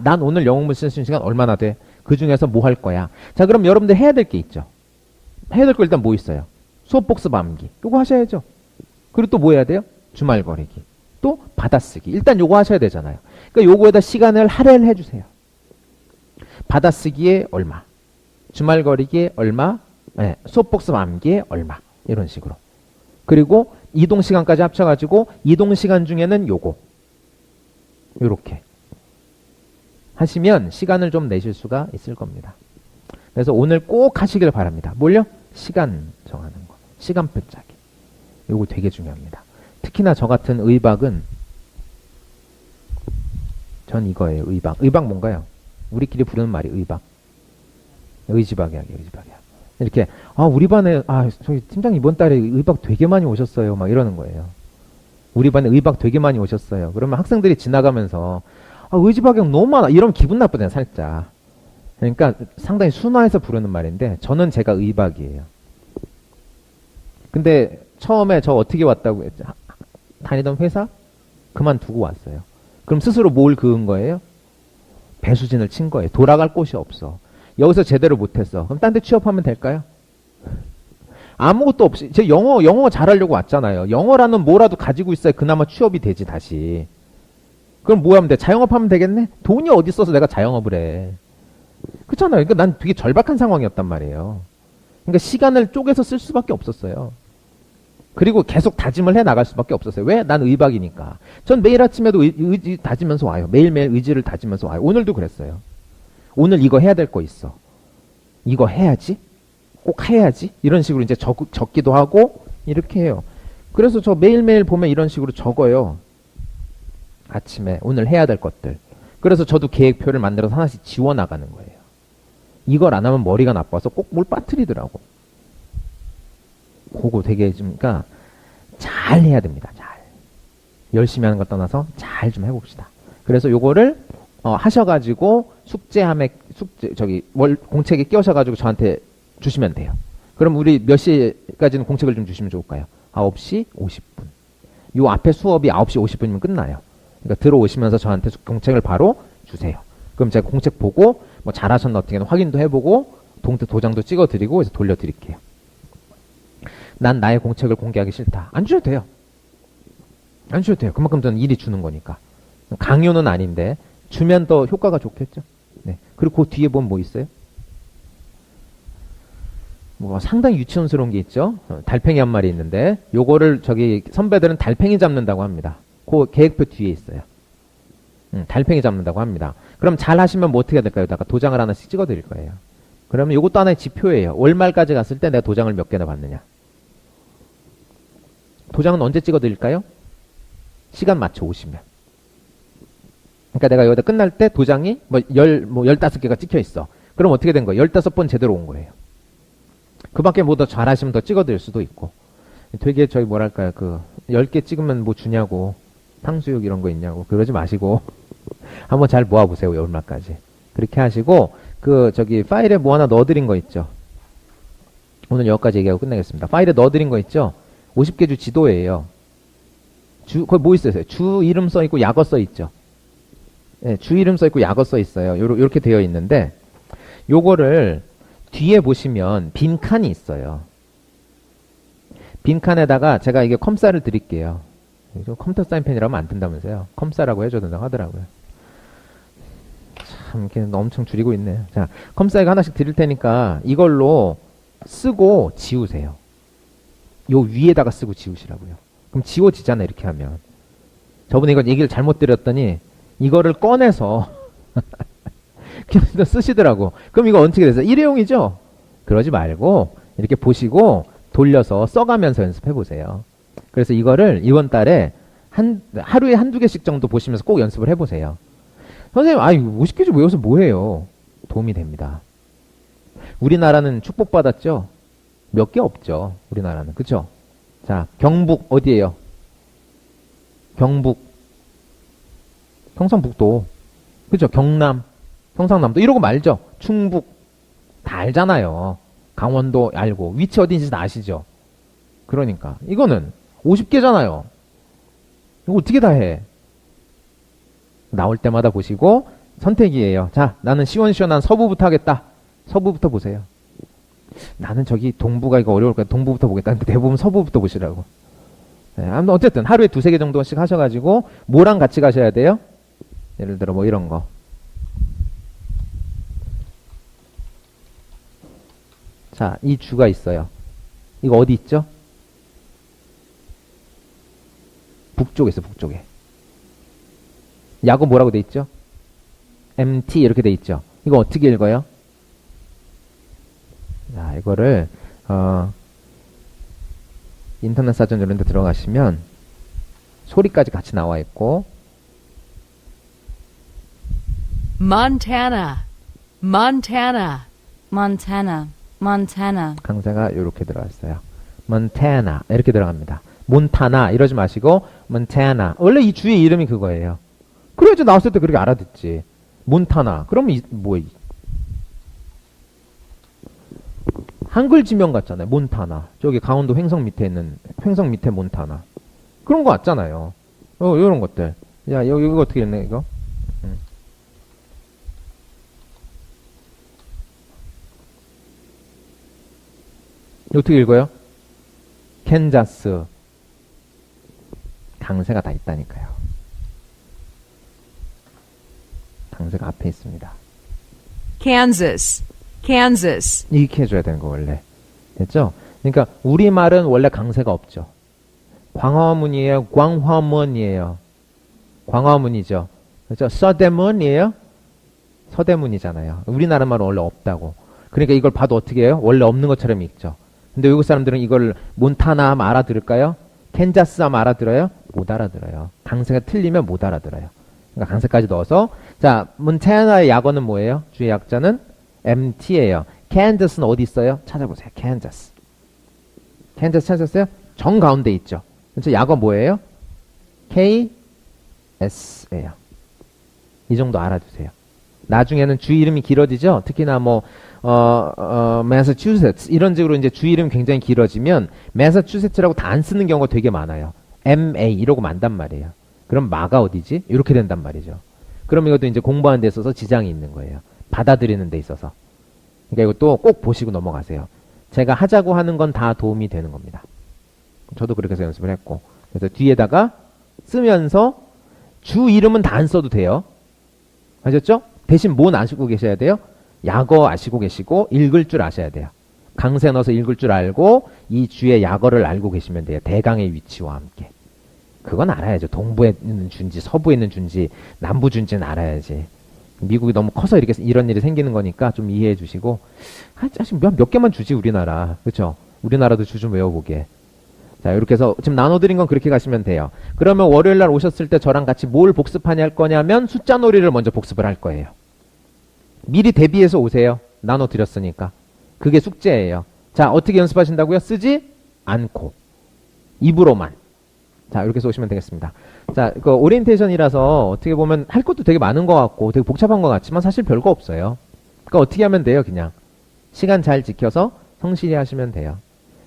난 오늘 영어문 쓸 수 있는 시간 얼마나 돼? 그 중에서 뭐 할 거야? 자, 그럼 여러분들 해야 될 게 있죠. 해야 될 거 일단 뭐 있어요? 수업 복습 암기. 요거 하셔야죠. 그리고 또 뭐 해야 돼요? 주말거리기. 또 받아쓰기. 일단 요거 하셔야 되잖아요. 그러니까 요거에다 시간을 할애를 해주세요. 받아쓰기에 얼마, 주말거리기에 얼마, 수업 복습 암기에 얼마, 이런 식으로. 그리고 이동시간까지 합쳐가지고 이동시간 중에는 요거 요렇게 하시면 시간을 좀 내실 수가 있을 겁니다. 그래서 오늘 꼭 하시길 바랍니다. 뭘요? 시간 정하는 거. 시간표 짜기. 요거 되게 중요합니다. 특히나 저 같은 의박은 전 이거예요. 의박. 의박 뭔가요? 우리끼리 부르는 말이 의박. 의지박이야기. 이렇게 우리 반에 저기 팀장 이번 달에 의박 되게 많이 오셨어요. 막 이러는 거예요. 우리 반에 의박 되게 많이 오셨어요. 그러면 학생들이 지나가면서 아, 의지박약 너무 많아. 이러면 기분 나쁘잖아요, 살짝. 그러니까 상당히 순화해서 부르는 말인데 저는 제가 의박이에요. 근데 처음에 저 어떻게 왔다고 했죠? 다니던 회사 그만두고 왔어요. 그럼 스스로 뭘 그은 거예요? 배수진을 친 거예요. 돌아갈 곳이 없어. 여기서 제대로 못했어. 그럼 딴 데 취업하면 될까요? 아무것도 없이 제 영어 잘하려고 왔잖아요. 영어라는 뭐라도 가지고 있어야 그나마 취업이 되지 다시. 그럼 뭐 하면 돼? 자영업 하면 되겠네? 돈이 어디 있어서 내가 자영업을 해. 그렇잖아요. 그러니까 난 되게 절박한 상황이었단 말이에요. 그러니까 시간을 쪼개서 쓸 수밖에 없었어요. 그리고 계속 다짐을 해 나갈 수밖에 없었어요. 왜? 난 의박이니까. 전 매일 아침에도 의지 다지면서 와요. 매일매일 의지를 다지면서 와요. 오늘도 그랬어요. 오늘 이거 해야 될 거 있어. 이거 해야지. 꼭 해야지. 이런 식으로 이제 적기도 하고 이렇게 해요. 그래서 저 매일매일 보면 이런 식으로 적어요. 아침에 오늘 해야 될 것들. 그래서 저도 계획표를 만들어서 하나씩 지워나가는 거예요. 이걸 안 하면 머리가 나빠서 꼭 뭘 빠뜨리더라고. 그거 되게 좀, 그러니까 잘 해야 됩니다. 잘. 열심히 하는 것 떠나서 잘 좀 해봅시다. 그래서 요거를 하셔가지고 공책에 끼우셔가지고 저한테 주시면 돼요. 그럼 우리 몇 시까지는 공책을 좀 주시면 좋을까요? 9시 50분. 요 앞에 수업이 9시 50분이면 끝나요. 그러니까 들어오시면서 저한테 공책을 바로 주세요. 그럼 제가 공책 보고 뭐 잘하셨나 어떻게 확인도 해보고 도장도 찍어드리고 해서 돌려드릴게요. 난 나의 공책을 공개하기 싫다. 안 주셔도 돼요. 안 주셔도 돼요. 그만큼 저는 일이 주는 거니까. 강요는 아닌데 주면 더 효과가 좋겠죠. 네. 그리고 그 뒤에 보면 뭐 있어요? 뭐 상당히 유치원스러운 게 있죠. 달팽이 한 마리 있는데 요거를 저기 선배들은 달팽이 잡는다고 합니다. 그 계획표 뒤에 있어요. 달팽이 잡는다고 합니다. 그럼 잘 하시면 뭐 어떻게 해야 될까요? 여기다가 도장을 하나씩 찍어 드릴 거예요. 그러면 이것도 하나의 지표예요. 월말까지 갔을 때 내가 도장을 몇 개나 받느냐. 도장은 언제 찍어 드릴까요? 시간 맞춰 오시면. 그러니까 내가 여기다 끝날 때 도장이 뭐 15개가 찍혀 있어. 그럼 어떻게 된 거예요? 15번 제대로 온 거예요. 그 밖에 뭐 더 잘하시면 더 찍어 드릴 수도 있고. 되게 저희 뭐랄까요. 10개 찍으면 뭐 주냐고. 탕수육 이런 거 있냐고. 그러지 마시고. 한번 잘 모아보세요. 연말까지. 그렇게 하시고, 파일에 뭐 하나 넣어드린 거 있죠. 오늘 여기까지 얘기하고 끝내겠습니다. 파일에 넣어드린 거 있죠. 50개 주 지도예요. 거기 뭐 있어요? 주 이름 써있고 약어 써있죠. 네, 주 이름 써있고 약어 써있어요. 요렇게 되어 있는데, 요거를 뒤에 보시면 빈 칸이 있어요. 빈 칸에다가 제가 이게 컴사를 드릴게요. 컴퓨터 사인펜이라면 안 뜬다면서요. 컴사라고 해줘야 된다고 하더라고요. 참, 이렇게 엄청 줄이고 있네요. 자, 컴사이가 하나씩 드릴 테니까 이걸로 쓰고 지우세요. 요 위에다가 쓰고 지우시라고요. 그럼 지워지잖아요, 이렇게 하면. 저번에 이건 얘기를 잘못 드렸더니 이거를 꺼내서 그냥 쓰시더라고. 그럼 이거 어떻게 됐어요? 일회용이죠? 그러지 말고 이렇게 보시고 돌려서 써가면서 연습해보세요. 그래서 이거를 이번 달에 하루에 한두 개씩 정도 보시면서 꼭 연습을 해보세요. 선생님, 50개 좀 외워서 뭐해요? 도움이 됩니다. 우리나라는 축복받았죠? 몇 개 없죠, 우리나라는. 그쵸? 자, 경북 어디예요? 경북, 경상북도. 그죠? 경남, 경상남도. 이러고 말죠? 충북. 다 알잖아요. 강원도 알고. 위치 어딘지 다 아시죠? 그러니까. 이거는 50개잖아요. 이거 어떻게 다 해? 나올 때마다 보시고 선택이에요. 자, 나는 시원시원한 서부부터 하겠다. 서부부터 보세요. 나는 저기 동부가 이거 어려울까 동부부터 보겠다. 대부분 서부부터 보시라고. 네, 어쨌든 하루에 2-3개 정도씩 하셔가지고 뭐랑 같이 가셔야 돼요? 예를 들어 뭐 이런 거. 자, 이 주가 있어요. 이거 어디 있죠? 북쪽에 있어, 북쪽에. 야구 뭐라고 돼 있죠? MT 이렇게 돼 있죠. 이거 어떻게 읽어요? 자, 이거를 인터넷 사전 이런 데 들어가시면 소리까지 같이 나와 있고 Montana, Montana, Montana, Montana, 강세가 이렇게 들어갔어요. Montana 이렇게 들어갑니다. 몬타나 이러지 마시고 몬타나. 원래 이 주의 이름이 그거예요. 그래야지 나왔을 때 그렇게 알아듣지. 몬타나. 그러면 한글 지명 같잖아요. 몬타나. 저기 강원도 횡성 밑에 몬타나. 그런 거 같잖아요. 요런 것들. 야, 이거 어떻게 읽네, 이거? 어떻게 읽어요? 캔자스. 강세가 다 있다니까요. 강세가 앞에 있습니다. Kansas, Kansas, 이렇게 해줘야 되는 거 원래. 됐죠? 그러니까 우리말은 원래 강세가 없죠. 광화문이에요? 광화문이에요? 광화문이죠. 그렇죠? 서대문이에요? 서대문이잖아요. 우리나라 말은 원래 없다고. 그러니까 이걸 봐도 어떻게 해요? 원래 없는 것처럼 읽죠. 근데 외국 사람들은 이걸 몬타나 하면 알아들을까요? 캔자스 하면 알아들어요? 못 알아들어요. 강세가 틀리면 못 알아들어요. 그러니까 강세까지 넣어서 자, 몬타나의 약어는 뭐예요? 주의 약자는 MT예요. 캔자스는 어디 있어요? 찾아보세요. 캔자스. 캔자스 찾았어요? 정 가운데 있죠. 그래서 약어 뭐예요? KS예요. 이 정도 알아두세요. 나중에는 주 이름이 길어지죠. 특히나 매사추세츠 이런 식으로 이제 주 이름 굉장히 길어지면 매사추세츠라고 다 안 쓰는 경우가 되게 많아요. MA 이러고 만단 말이에요. 그럼 마가 어디지? 이렇게 된단 말이죠. 그럼 이것도 이제 공부하는 데 있어서 지장이 있는 거예요. 받아들이는 데 있어서. 그러니까 이것도 꼭 보시고 넘어가세요. 제가 하자고 하는 건 다 도움이 되는 겁니다. 저도 그렇게 해서 연습을 했고. 그래서 뒤에다가 쓰면서 주 이름은 다 안 써도 돼요. 아셨죠? 대신 뭔 아시고 계셔야 돼요? 약어 아시고 계시고 읽을 줄 아셔야 돼요. 강세 넣어서 읽을 줄 알고 이 주의 약어를 알고 계시면 돼요. 대강의 위치와 함께. 그건 알아야죠. 동부에 있는 준지, 서부에 있는 준지, 남부 준지는 알아야지. 미국이 너무 커서 이런 일이 생기는 거니까 좀 이해해 주시고. 사실 몇 개만 주지 우리나라. 그렇죠? 우리나라도 주 좀 외워보게. 자, 이렇게 해서 지금 나눠드린 건 그렇게 가시면 돼요. 그러면 월요일 날 오셨을 때 저랑 같이 뭘 복습하냐 할 거냐면 숫자 놀이를 먼저 복습을 할 거예요. 미리 대비해서 오세요. 나눠드렸으니까. 그게 숙제예요. 자, 어떻게 연습하신다고요? 쓰지 않고. 입으로만. 자, 이렇게 해서 오시면 되겠습니다. 자, 그 오리엔테이션이라서 어떻게 보면 할 것도 되게 많은 것 같고 되게 복잡한 것 같지만 사실 별거 없어요. 그러니까 어떻게 하면 돼요? 그냥. 시간 잘 지켜서 성실히 하시면 돼요.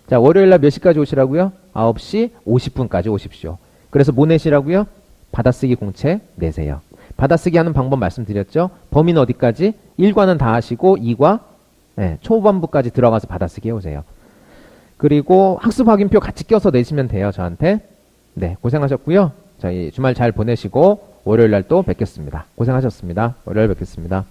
자, 월요일 날 몇 시까지 오시라고요? 9시 50분까지 오십시오. 그래서 뭐 내시라고요? 받아쓰기 공책 내세요. 받아쓰기 하는 방법 말씀드렸죠? 범위는 어디까지? 1과는 다 하시고 2과 초반부까지 들어가서 받아쓰기 해오세요. 그리고 학습 확인표 같이 껴서 내시면 돼요. 저한테. 네, 고생하셨고요. 저희 주말 잘 보내시고 월요일 날 또 뵙겠습니다. 고생하셨습니다. 월요일 뵙겠습니다.